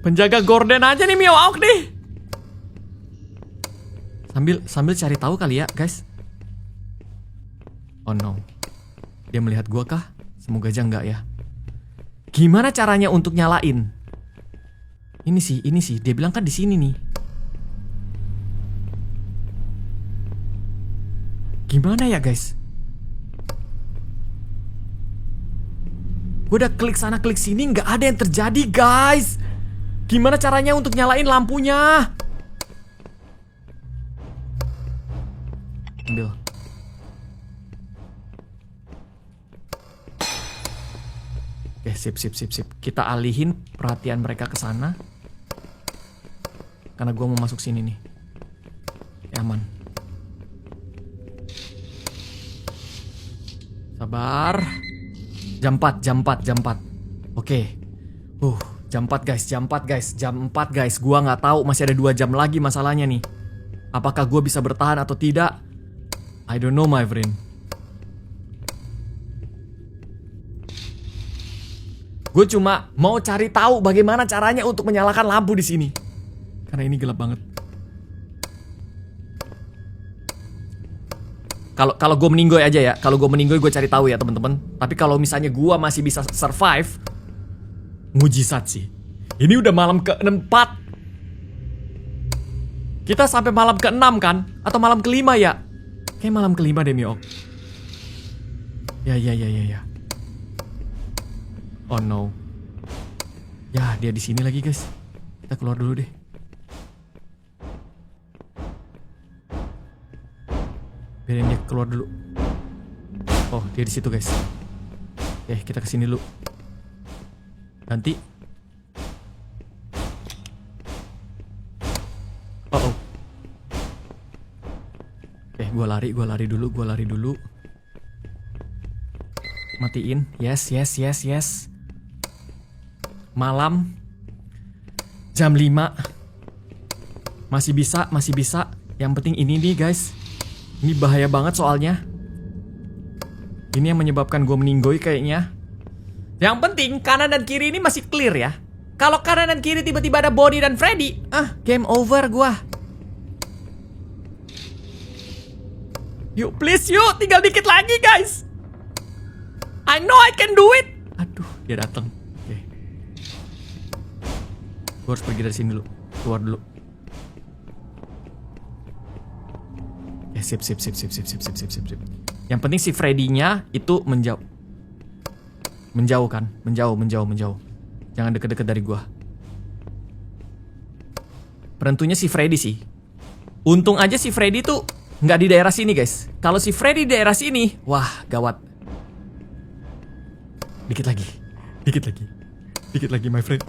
S1: Penjaga Gordon aja nih, Mio Auk nih. Sambil cari tahu kali ya, guys. Oh no. Dia melihat gua kah? Semoga aja enggak ya. Gimana caranya untuk nyalain? Ini sih. Dia bilang kan di sini nih. Gimana ya guys? Gue udah klik sana klik sini, nggak ada yang terjadi guys. Gimana caranya untuk nyalain lampunya? Ambil. Oke, sip. Kita alihin perhatian mereka ke sana. Karena gue mau masuk sini nih. Ya, aman. Sabar. Jam 4. Oke. Jam 4 guys. Gua nggak tahu, masih ada 2 jam lagi masalahnya nih. Apakah gue bisa bertahan atau tidak? I don't know my friend. Gue cuma mau cari tahu bagaimana caranya untuk menyalakan lampu di sini. Karena ini gelap banget. Kalau gue meninggoy aja ya. Kalau gue meninggoy gue cari tahu ya teman-teman. Tapi kalau misalnya gue masih bisa survive, mujizat sih. Ini udah malam ke-4. Kita sampai malam ke-6 kan? Atau malam ke-5 ya? Kayak malam ke-5 deh Miok. Ya. Oh no. Ya, dia di sini lagi guys. Kita keluar dulu deh. Biarin dia keluar dulu. Oh, dia di situ guys. Oke, kita kesini dulu. Nanti. Oh. Oke, gue lari dulu. Matiin. Yes. Malam. Jam 5. Masih bisa. Yang penting ini nih guys. Ini bahaya banget soalnya. Ini yang menyebabkan gue meninggoy kayaknya. Yang penting kanan dan kiri ini masih clear ya. Kalau kanan dan kiri tiba-tiba ada Bonnie dan Freddy, game over gue. Yuk please yuk, tinggal dikit lagi guys. I know I can do it. Aduh, dia datang. Oke. Gue harus pergi dari sini dulu. Keluar dulu. Sip. Yang penting si Freddy-nya itu menjauh. Menjauh. Jangan deket-deket dari gua. Penentunya si Freddy sih. Untung aja si Freddy tuh nggak di daerah sini guys. Kalau si Freddy di daerah sini, wah gawat. Dikit lagi my friend.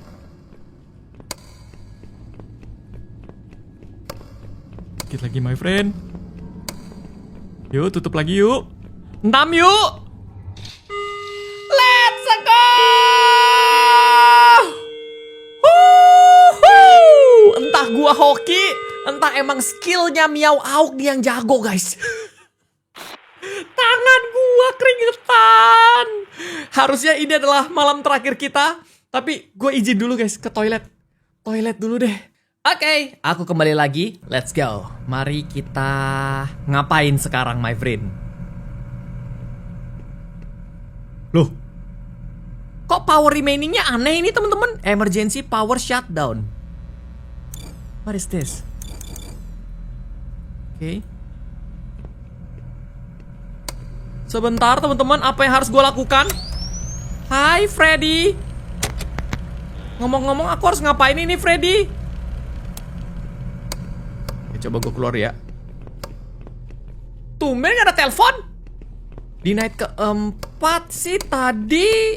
S1: Dikit lagi my friend. Yuk, tutup lagi yuk. 6 yuk. Let's go. Entah gua hoki, entah emang skillnya Miao Auk yang jago guys. Tangan gua keringetan. Harusnya ini adalah malam terakhir kita. Tapi gue izin dulu guys ke toilet. Toilet dulu deh. Oke, aku kembali lagi. Let's go. Mari kita ngapain sekarang, my friend? Loh, kok power remainingnya aneh ini teman-teman? Emergency power shutdown. What is this? Oke. Sebentar teman-teman, apa yang harus gue lakukan? Hai Freddy. Ngomong-ngomong aku harus ngapain ini Freddy? Coba gue keluar ya. Tumben gak ada telepon. Di night ke-4 sih tadi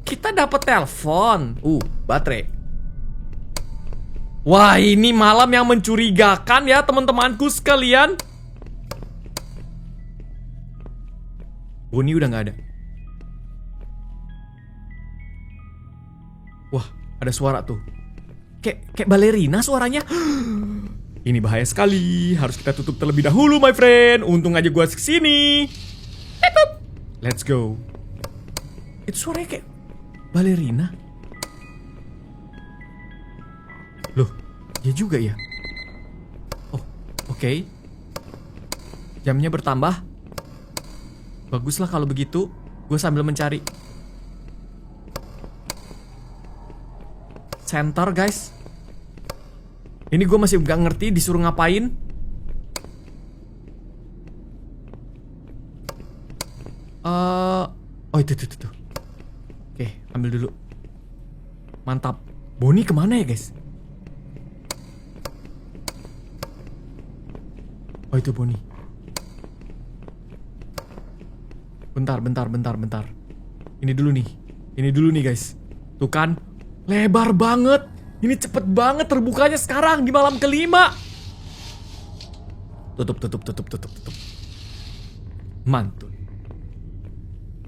S1: kita dapat telepon. Baterai. Wah, ini malam yang mencurigakan ya teman-temanku sekalian. Bonnie udah gak ada. Wah, ada suara tuh. Kayak balerina suaranya. Ini bahaya sekali. Harus kita tutup terlebih dahulu, my friend. Untung aja gue kesini. Let's go. Itu suaranya kayak balerina. Loh, dia juga ya? Oh, oke. Jamnya bertambah. Baguslah kalau begitu. Gue sambil mencari center, guys. Ini gue masih gak ngerti disuruh ngapain. Oh itu. Oke, ambil dulu. Mantap. Bonnie kemana ya guys? Oh itu Bonnie. Bentar. Ini dulu nih guys. Tuh kan, lebar banget. Ini cepet banget terbukanya sekarang di malam kelima. Tutup. Mantul.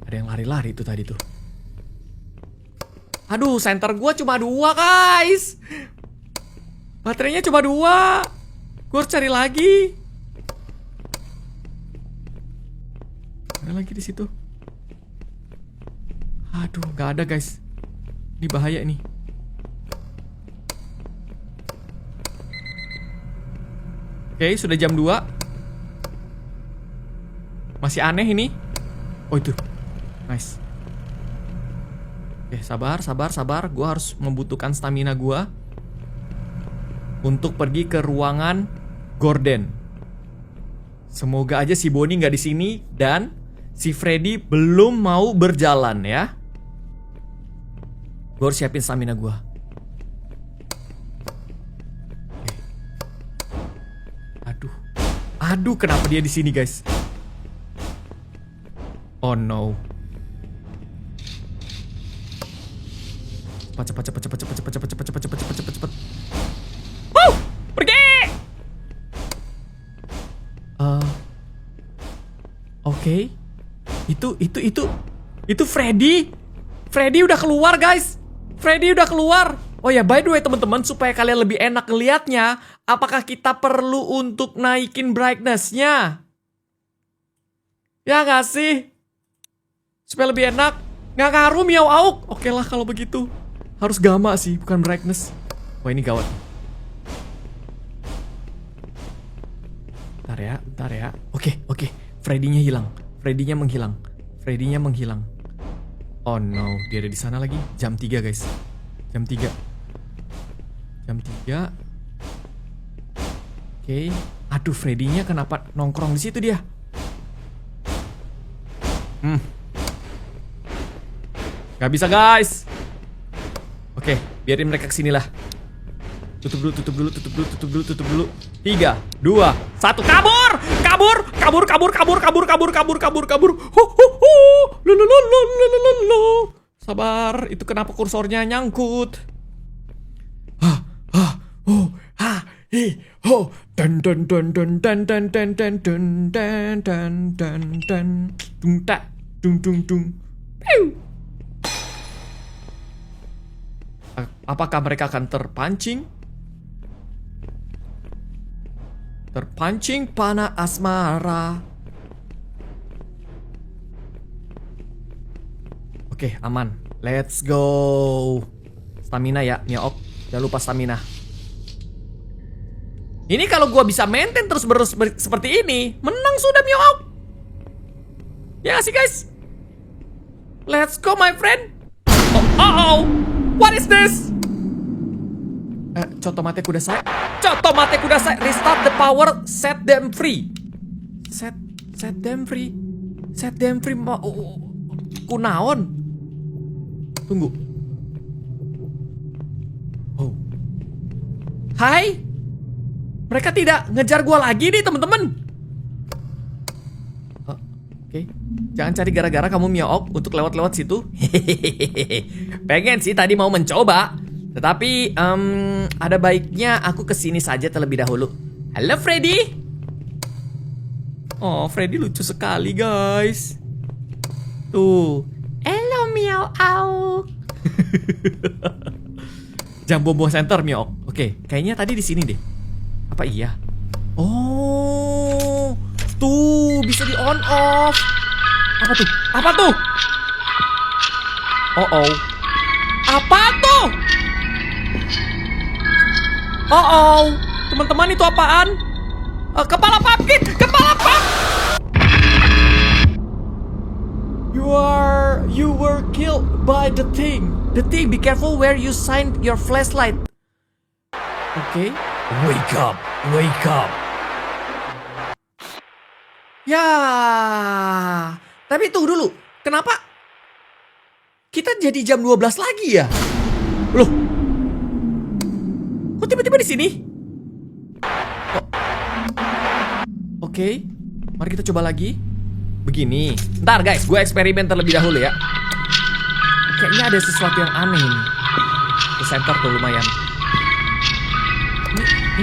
S1: Ada yang lari-lari itu tadi tuh. Aduh, center gua cuma 2 guys. Baterainya cuma 2. Gua harus cari lagi. Ada lagi di situ. Aduh, nggak ada guys. Ini bahaya nih. Oke, sudah jam 2. Masih aneh ini. Oh itu. Nice. Oke, sabar. Gua harus membutuhkan stamina gua untuk pergi ke ruangan Gordon. Semoga aja si Bonnie nggak di sini dan si Freddy belum mau berjalan ya. Gua harus siapin stamina gua. Oke. Aduh, kenapa dia di sini, guys? Oh no. Cepet. Wuh, pergi. Oke. Itu Freddy. Freddy udah keluar, guys. Oh ya, by the way teman-teman, supaya kalian lebih enak ngelihatnya, apakah kita perlu untuk naikin brightness-nya? Ya nggak sih? Supaya lebih enak. Nggak ngaruh miau auk. Oke lah kalau begitu. Harus gamma sih, bukan brightness. Wah ini gawat. Bentar ya. Oke. Freddy-nya menghilang. Oh no, dia ada di sana lagi. Jam 3 guys. Jam 3. Oke. Aduh, Freddy-nya kenapa nongkrong di situ dia? Gak bisa guys. Oke, biarin mereka kesini lah. Tutup dulu. 3, 2, 1, kabur. Sabar, itu kenapa kursornya nyangkut? Apakah mereka akan terpancing? Terpancing panah asmara. Oke, aman. Let's go. Stamina ya, Nyook. Jangan lupa stamina. Ini kalau gua bisa maintain terus seperti ini, menang sudah Nyook. Ya gak sih guys? Let's go my friend. Oh. What is this? Coto mate kudasai. Restart the power. Set them free. Set them free. Kunaon? Tunggu. Oh. Hai. Mereka tidak ngejar gua lagi nih teman-teman. Oke. Jangan cari gara-gara kamu Miook untuk lewat-lewat situ. Pengen sih tadi mau mencoba. Tetapi ada baiknya aku kesini saja terlebih dahulu. Halo Freddy. Oh, Freddy lucu sekali guys. Tuh. Hello Miao Au. Jam bom center Miao. Oke, kayaknya tadi di sini deh. Apa iya? Oh, tuh bisa di on off. Apa tuh? Oh. Apa tuh? Oh. Teman-teman itu apaan? Kepala pumpkin. You were killed by the thing. Be careful where you shine your flashlight. Okay. Wake up. Ya. Tapi tunggu dulu. Kenapa kita jadi jam 12 lagi ya? Loh. Kok tiba-tiba di sini? Oke. Mari kita coba lagi. Begini. Ntar guys, gue eksperimen terlebih dahulu ya. Kayaknya ada sesuatu yang aneh ini. Ke center tuh lumayan.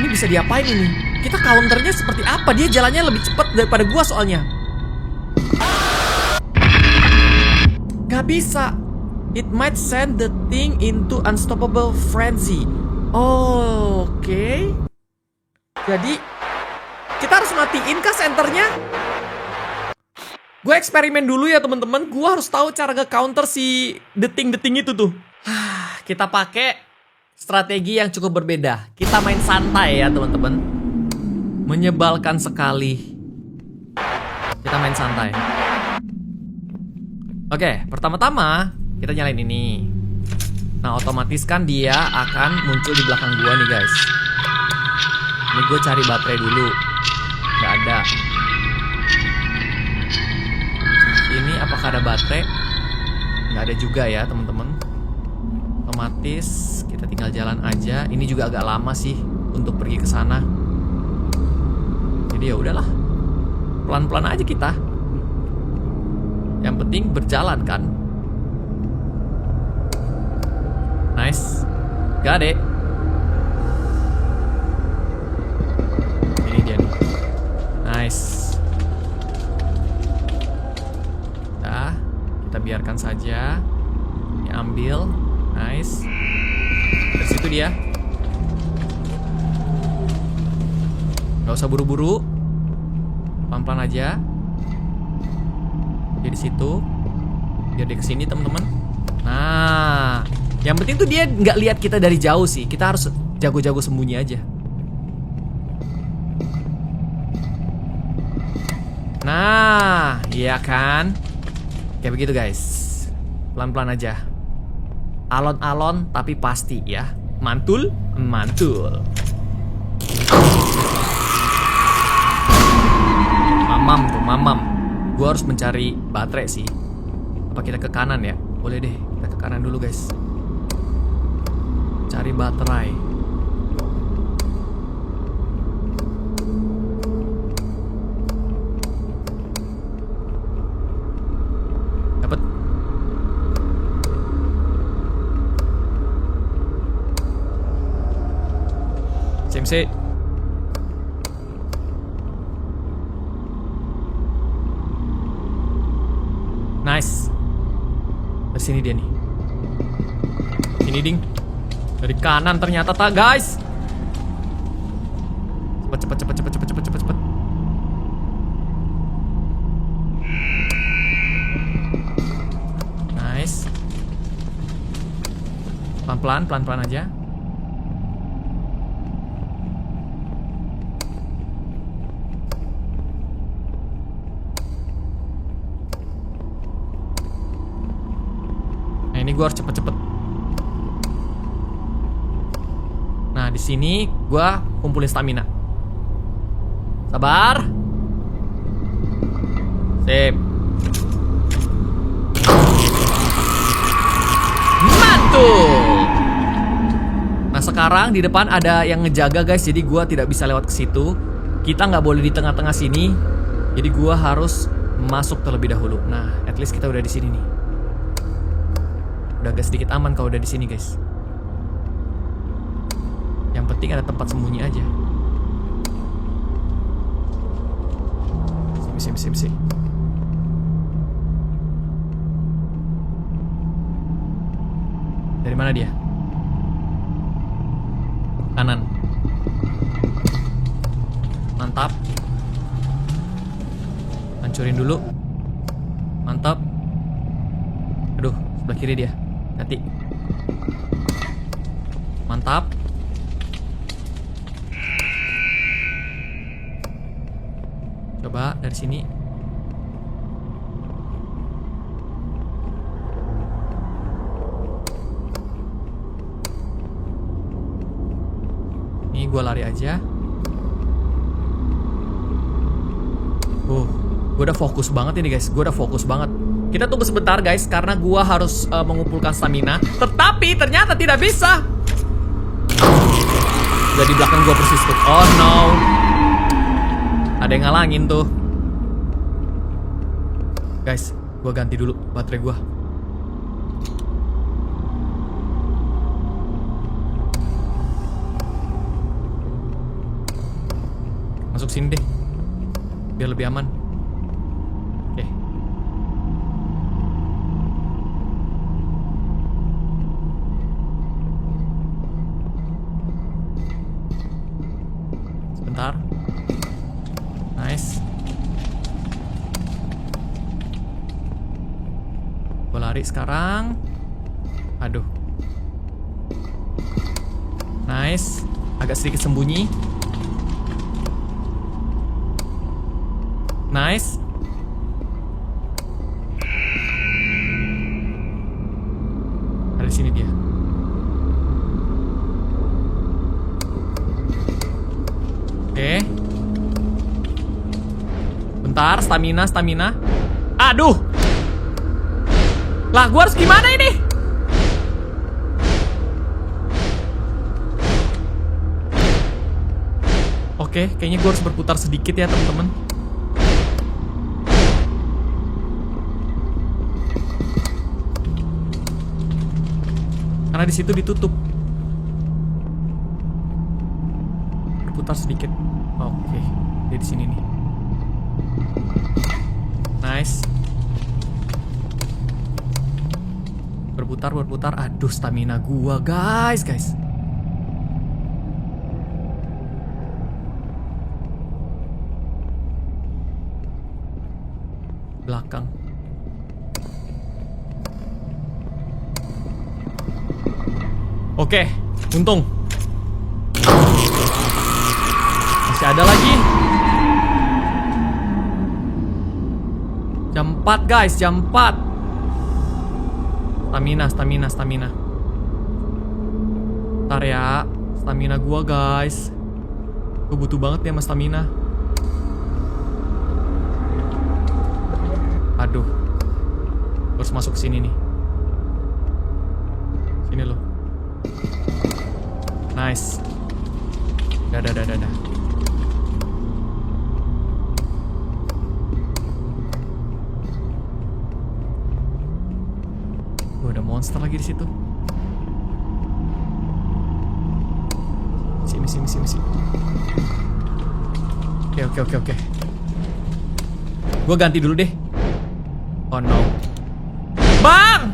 S1: Ini bisa diapain ini? Kita counternya seperti apa? Dia jalannya lebih cepat daripada gua soalnya. Gak bisa. It might send the thing into unstoppable frenzy. Oke. Jadi kita harus matiin kah senternya? Gue eksperimen dulu ya teman-teman. Gue harus tahu cara nge-counter si deting-deting itu tuh. Kita pakai strategi yang cukup berbeda. Kita main santai ya teman-teman. Menyebalkan sekali. Kita main santai. Oke, pertama-tama kita nyalain ini. Nah, otomatis kan dia akan muncul di belakang gua nih guys. Ini gue cari baterai dulu. Gak ada. Ini apakah ada baterai? Gak ada juga ya teman-teman. Otomatis kita tinggal jalan aja. Ini juga agak lama sih untuk pergi ke sana. Jadi ya udahlah, pelan-pelan aja kita. Yang penting berjalan kan. Nice, got it. Ini dia nih. Nice. Nah, kita biarkan saja. Ini ambil. Nice. Dari situ dia. Gak usah buru-buru. Pelan-pelan aja. Dia di situ. Biar dia kesini teman-teman. Nah, yang penting tuh dia nggak lihat kita dari jauh sih. Kita harus jago-jago sembunyi aja. Nah, iya kan? Kayak begitu guys. Pelan-pelan aja. Alon-alon tapi pasti ya. Mantul, mantul. Mamam tuh, mamam. Gue harus mencari baterai sih. Apa kita ke kanan ya? Boleh deh, kita ke kanan dulu guys. Cari baterai. Dapat. CMC. Nice. Dari sini dia nih. Sini ding. Dari kanan ternyata tak guys. Cepet. Nice. Pelan-pelan aja. Nah, ini gue harus cepet-cepet. Nah, di sini gue kumpulin stamina. Sabar. Sip. Mantul. Nah, sekarang di depan ada yang ngejaga guys. Jadi gue tidak bisa lewat ke situ. Kita nggak boleh di tengah-tengah sini. Jadi gue harus masuk terlebih dahulu. Nah, at least kita udah di sini nih. Udah agak sedikit aman kalau udah di sini guys. Yang penting ada tempat sembunyi aja. Sip. Dari mana dia? Kanan. Mantap. Hancurin dulu. Mantap. Aduh, sebelah kiri dia. Hati. Mantap. Coba dari sini. Ini gue lari aja. Gue udah fokus banget ini guys. Gue udah fokus banget. Kita tunggu sebentar guys, karena gue harus mengumpulkan stamina. Tetapi ternyata tidak bisa. Udah di belakang gue persis tuh. Oh no. Ada yang ngalangin tuh. Guys, gue ganti dulu baterai gue. Masuk sini deh, biar lebih aman. Oke. Sebentar. Nice. Gue lari sekarang. Aduh. Nice. Agak sedikit sembunyi. Nice. Ada di sini dia. Oke. Bentar, stamina. Aduh. Lah, gua harus gimana ini? Oke, kayaknya gua harus berputar sedikit ya, teman-teman. Karena di situ ditutup. Berputar sedikit. Oke, dia di sini nih. Nice. Berputar. Aduh, stamina gua, guys. Belakang. Oke, untung. Masih ada lagi. Jam 4 guys, jam 4. Stamina. Ntar ya, stamina gua guys. Gua butuh banget ya sama stamina. Aduh. Harus masuk ke sini nih. Sini loh. Nice. Dah. Ada monster lagi di situ. Misi. Oke. Gua ganti dulu deh. Oh no. Bang!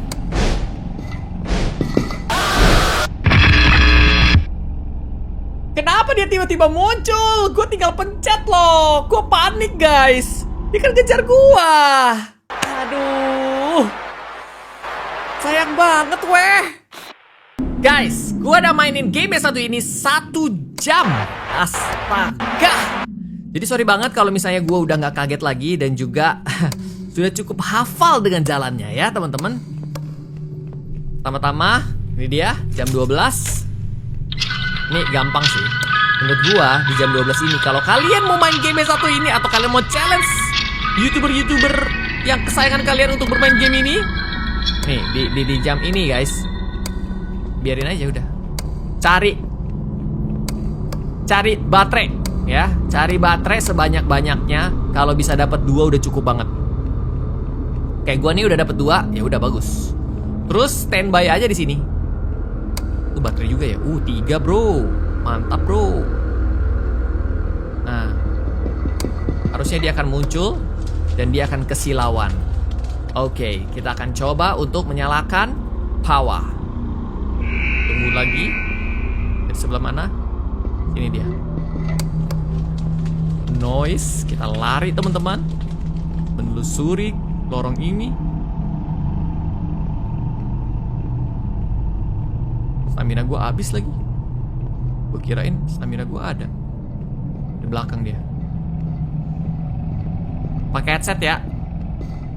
S1: Kenapa dia tiba-tiba muncul? Gue tinggal pencet loh. Gue panik guys. Dia kan kejar gua. Aduh. Sayang banget weh. Guys, gue udah mainin game yang satu ini 1 jam. Astaga. Jadi sorry banget kalau misalnya gue udah gak kaget lagi. Dan juga sudah cukup hafal dengan jalannya ya teman-teman. Pertama-tama, ini dia jam 12. Ini gampang sih. Menurut gua di jam 12 ini, kalau kalian mau main game yang satu ini, atau kalian mau challenge YouTuber yang kesayangan kalian untuk bermain game ini, nih di jam ini guys, biarin aja udah. Cari baterai ya, cari baterai sebanyak-banyaknya. Kalau bisa dapat 2 udah cukup banget. Kayak gua nih udah dapat 2, ya udah bagus. Terus standby aja di sini. Tuh baterai juga ya. 3 bro. Mantap bro. Nah, harusnya dia akan muncul dan dia akan kesilauan. Oke, kita akan coba untuk menyalakan power. Tunggu lagi. Dari sebelah mana? Ini dia. Noise. Kita lari teman-teman, menelusuri lorong ini. Stamina gue habis lagi. Gue kirain stamina gue ada. Di belakang dia. Pakai headset ya.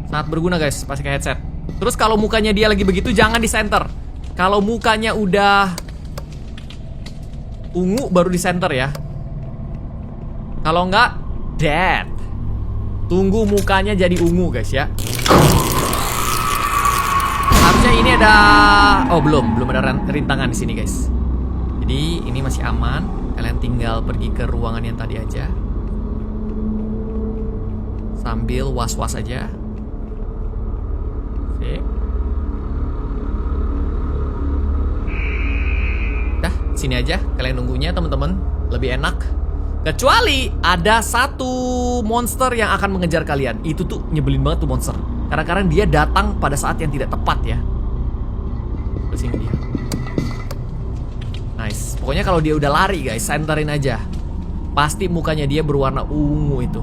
S1: Sangat berguna guys, pakai headset. Terus kalau mukanya dia lagi begitu, jangan di center. Kalau mukanya udah ungu baru di center ya. Kalau enggak, dead. Tunggu mukanya jadi ungu guys ya. Harusnya ini ada... Oh belum ada rintangan di sini guys. Jadi ini masih aman. Kalian tinggal pergi ke ruangan yang tadi aja. Sambil was-was aja. Sip. Dah, sini aja kalian nunggunya teman-teman. Lebih enak. Kecuali ada satu monster yang akan mengejar kalian. Itu tuh nyebelin banget tuh monster. Kadang-kadang dia datang pada saat yang tidak tepat ya. Terus ini dia. Nice. Pokoknya kalau dia udah lari guys, senterin aja. Pasti mukanya dia berwarna ungu itu.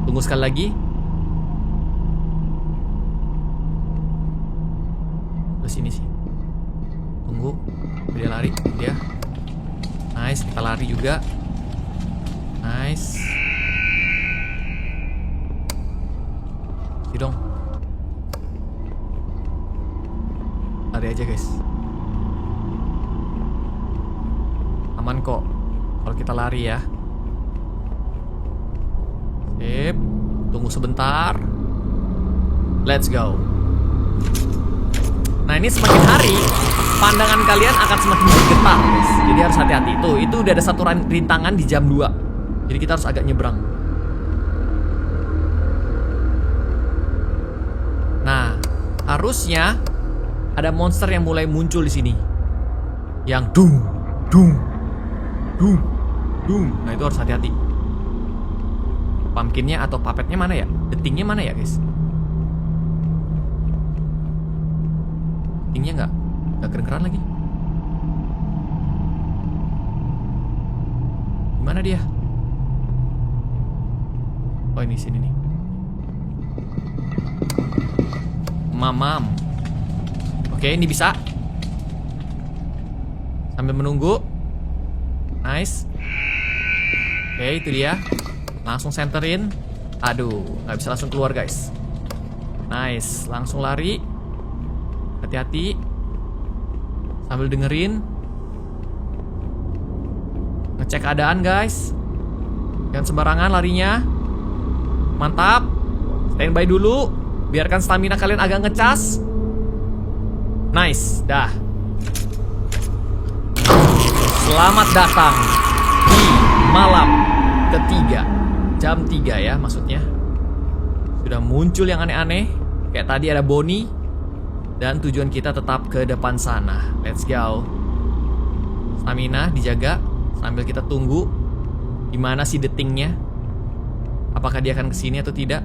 S1: Tunggu sekali lagi. Terus ini sih. Tunggu. Dia lari. Dia. Nice. Kita lari juga. Nice. Dong. Lari aja guys. Aman kok kalau kita lari ya. Sip. Tunggu sebentar. Let's go. Nah ini semakin hari pandangan kalian akan semakin bergetar guys. Jadi harus hati-hati. Itu udah ada satu rintangan di jam 2. Jadi kita harus agak nyebrang. Nah, harusnya ada monster yang mulai muncul di sini. Yang dung, dung, dung, dung. Nah, itu harus hati-hati. Pumpkinnya atau puppetnya mana ya? Detingnya mana ya, guys? Detingnya nggak keren-keren lagi. Gimana dia? Oh, ini sini nih. Mamam. Oke, ini bisa. Sambil menunggu. Nice. Oke, itu dia. Langsung senterin. Aduh, nggak bisa langsung keluar guys. Nice, langsung lari. Hati-hati. Sambil dengerin. Ngecek keadaan guys. Jangan sembarangan larinya. Mantap. Standby dulu. Biarkan stamina kalian agak ngecas. Nice, dah. Selamat datang di malam ketiga. Jam 3 ya maksudnya. Sudah muncul yang aneh-aneh. Kayak tadi ada Bonnie. Dan tujuan kita tetap ke depan sana. Let's go. Stamina dijaga sambil kita tunggu. Gimana sih detingnya? Apakah dia akan kesini atau tidak?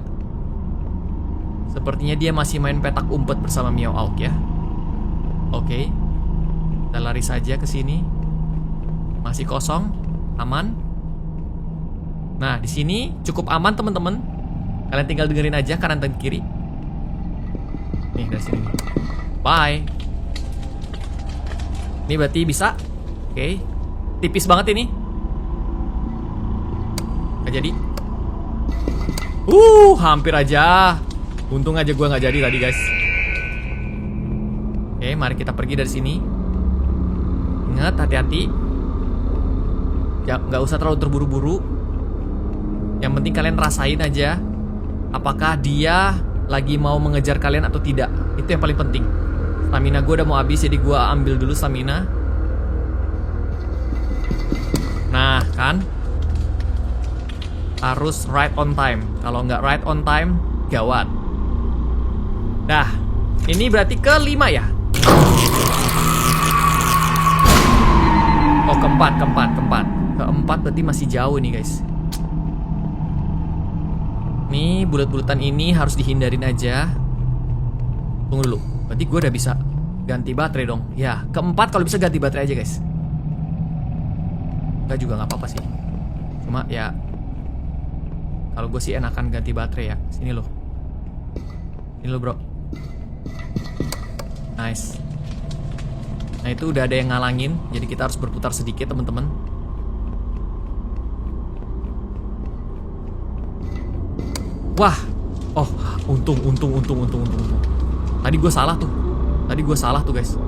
S1: Sepertinya dia masih main petak umpet bersama Meow Auk ya. Oke. Kita lari saja ke sini. Masih kosong, aman. Nah, di sini cukup aman teman-teman. Kalian tinggal dengerin aja kanan dan kiri. Nih dari sini. Bye. Ini berarti bisa. Oke. Tipis banget ini. Gak jadi. Hampir aja. Untung aja gue nggak jadi tadi guys. Oke, mari kita pergi dari sini. Ingat, hati-hati. Ya, nggak usah terlalu terburu-buru. Yang penting kalian rasain aja. Apakah dia lagi mau mengejar kalian atau tidak. Itu yang paling penting. Stamina gue udah mau habis, jadi gue ambil dulu stamina. Nah, kan? Harus right on time. Kalau nggak right on time, gawat. Nah, ini berarti kelima ya? Oh, keempat. Keempat berarti masih jauh nih guys. Nih, bulat-bulatan ini harus dihindarin aja. Tunggu dulu. Berarti gue udah bisa ganti baterai dong. Ya, keempat kalau bisa ganti baterai aja guys. Enggak juga nggak apa-apa sih. Cuma ya, kalau gue sih enakan ganti baterai ya. Sini loh. Sini loh bro. Nice. Nah itu udah ada yang ngalangin. Jadi kita harus berputar sedikit teman-teman. Wah. Oh, untung. Tadi gue salah tuh guys.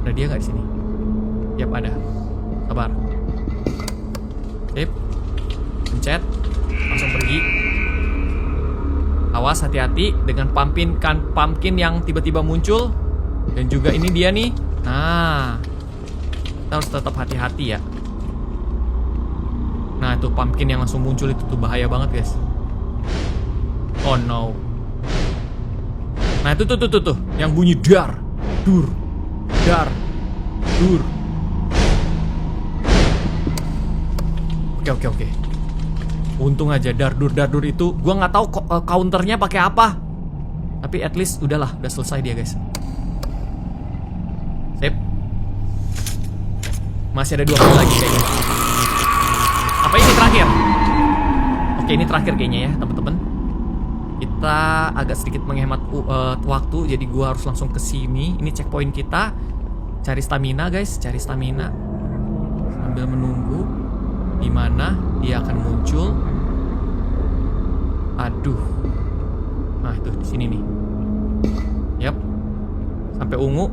S1: Ada dia nggak di sini? Yap, ada. Sabar. Sip. Pencet. Langsung pergi. Awas, hati-hati dengan pumpkin yang tiba-tiba muncul. Dan juga ini dia nih. Nah, kita harus tetap hati-hati ya. Nah, itu pumpkin yang langsung muncul itu tuh bahaya banget, guys. Oh no. Nah, itu tuh yang bunyi dar, dur, dar, dur. Oke. Untung aja dar dur itu gua nggak tahu counternya pakai apa. Tapi at least udah selesai dia, guys. Sip. Masih ada 2 kali lagi kayaknya. Apa ini terakhir? Oke, ini terakhir kayaknya ya, teman-teman. Kita agak sedikit menghemat waktu, jadi gua harus langsung ke sini. Ini checkpoint kita. Cari stamina, guys, cari stamina. Sambil menunggu di mana dia akan muncul. Aduh. Nah, itu di sini nih. Yap. Sampai ungu.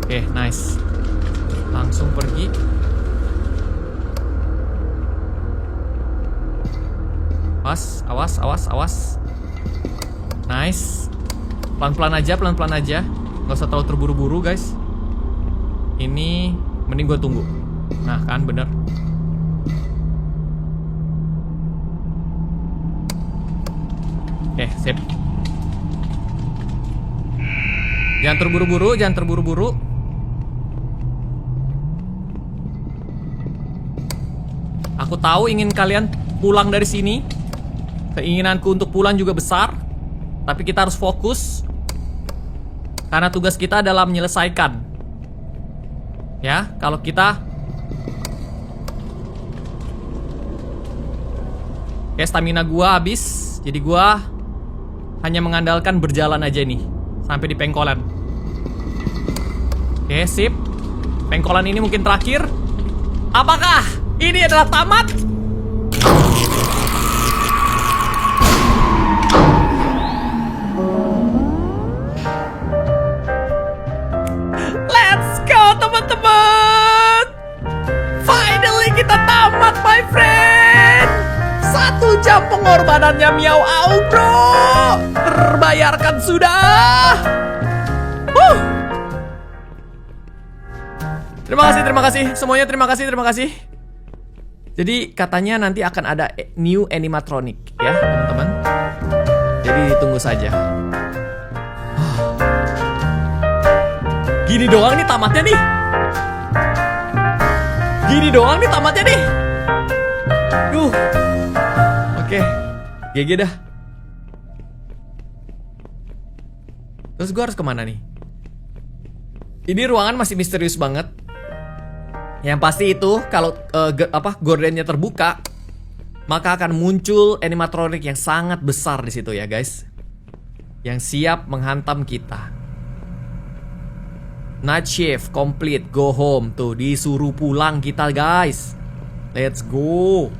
S1: Oke, nice. Langsung pergi. Awas. Nice. Pelan-pelan aja. Gak usah terlalu terburu-buru, guys. Ini mending gue tunggu. Nah, kan bener. Oke, sip. Jangan terburu-buru. Aku tahu ingin kalian pulang dari sini. Keinginanku untuk pulang juga besar. Tapi kita harus fokus. Karena tugas kita adalah menyelesaikan. Ya, kalau kita... Oke, stamina gua habis. Jadi gua hanya mengandalkan berjalan aja nih sampai di pengkolan. Oke, sip. Pengkolan ini mungkin terakhir. Apakah ini adalah tamat? Let's go, teman-teman. Finally kita tamat, my friend. 1 jam pengorbanannya Miao Au, bro. Terbayarkan sudah. Terima kasih semuanya, terima kasih. Jadi katanya nanti akan ada new animatronic ya, teman-teman. Jadi ditunggu saja. Gini doang nih tamatnya nih. Oke, GG dah. Terus gue harus kemana nih? Ini ruangan masih misterius banget. Yang pasti itu kalau gordennya terbuka, maka akan muncul animatronic yang sangat besar di situ ya, guys. Yang siap menghantam kita. Night shift complete, go home. Tuh, disuruh pulang kita, guys. Let's go.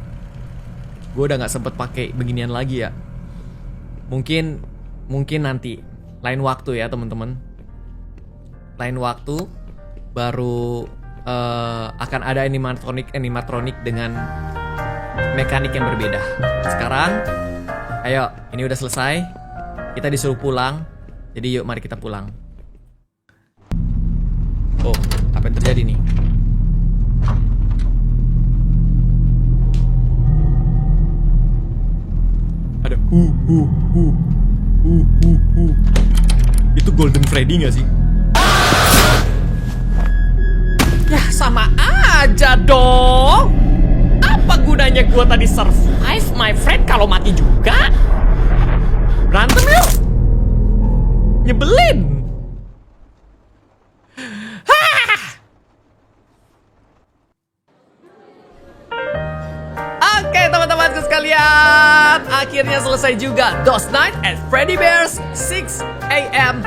S1: Gue udah gak sempet pakai beginian lagi ya. Mungkin nanti lain waktu ya, teman-teman. Lain waktu baru akan ada animatronic dengan mekanik yang berbeda. Sekarang, ayo, ini udah selesai. Kita disuruh pulang. Jadi yuk, mari kita pulang. Oh, apa yang terjadi nih? Ada Itu Golden Freddy gak sih? Ya sama aja dong. Apa gunanya gue tadi survive, my friend, kalau mati juga? Berantem yuk. Nyebelin. Oke, teman-temanku sekalian, akhirnya selesai juga Ghost Night at Freddy Bear's 6 AM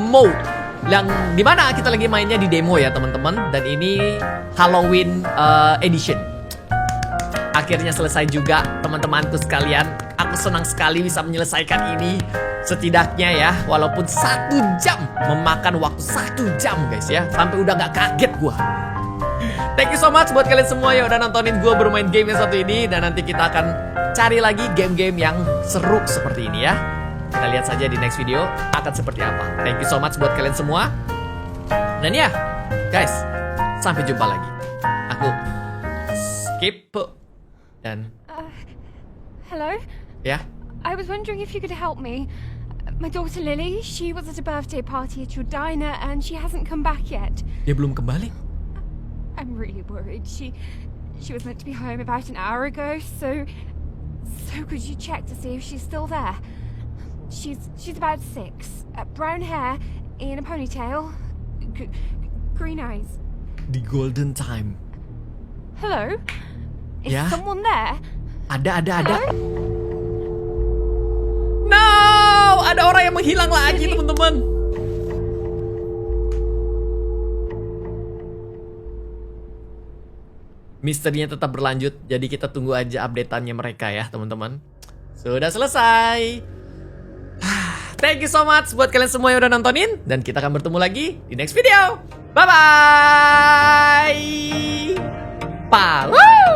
S1: mode. Yang dimana kita lagi mainnya di demo ya, teman-teman. Dan ini Halloween edition. Akhirnya selesai juga, teman-temanku sekalian. Aku senang sekali bisa menyelesaikan ini. Setidaknya ya, walaupun 1 jam. Memakan waktu 1 jam, guys ya. Sampai udah gak kaget gua. Thank you so much buat kalian semua yang udah nontonin gue bermain game yang satu ini. Dan nanti kita akan cari lagi game-game yang seru seperti ini ya. Kita lihat saja di next video akan seperti apa. Thank you so much buat kalian semua. Dan ya, guys, sampai jumpa lagi. Aku skip. Dan
S3: Hello?
S1: ya,
S3: I was wondering if you could help me. My daughter Lily, she was at a birthday party at your diner and she hasn't come back yet.
S1: dia belum kembali.
S3: I'm really worried. She was meant to be home about an hour ago, so could you check to see if she's still there? She's about 6. Brown hair, in a ponytail, green eyes.
S1: Di golden time.
S3: Hello? Is
S1: Yeah?
S3: someone there?
S1: Ada.
S3: Hello?
S1: No, ada orang yang menghilang lagi, teman-teman. Misterinya tetap berlanjut, jadi kita tunggu aja updateannya mereka ya, teman-teman. Sudah selesai. Thank you so much buat kalian semua yang udah nontonin, dan kita akan bertemu lagi di next video. Bye bye. Woo!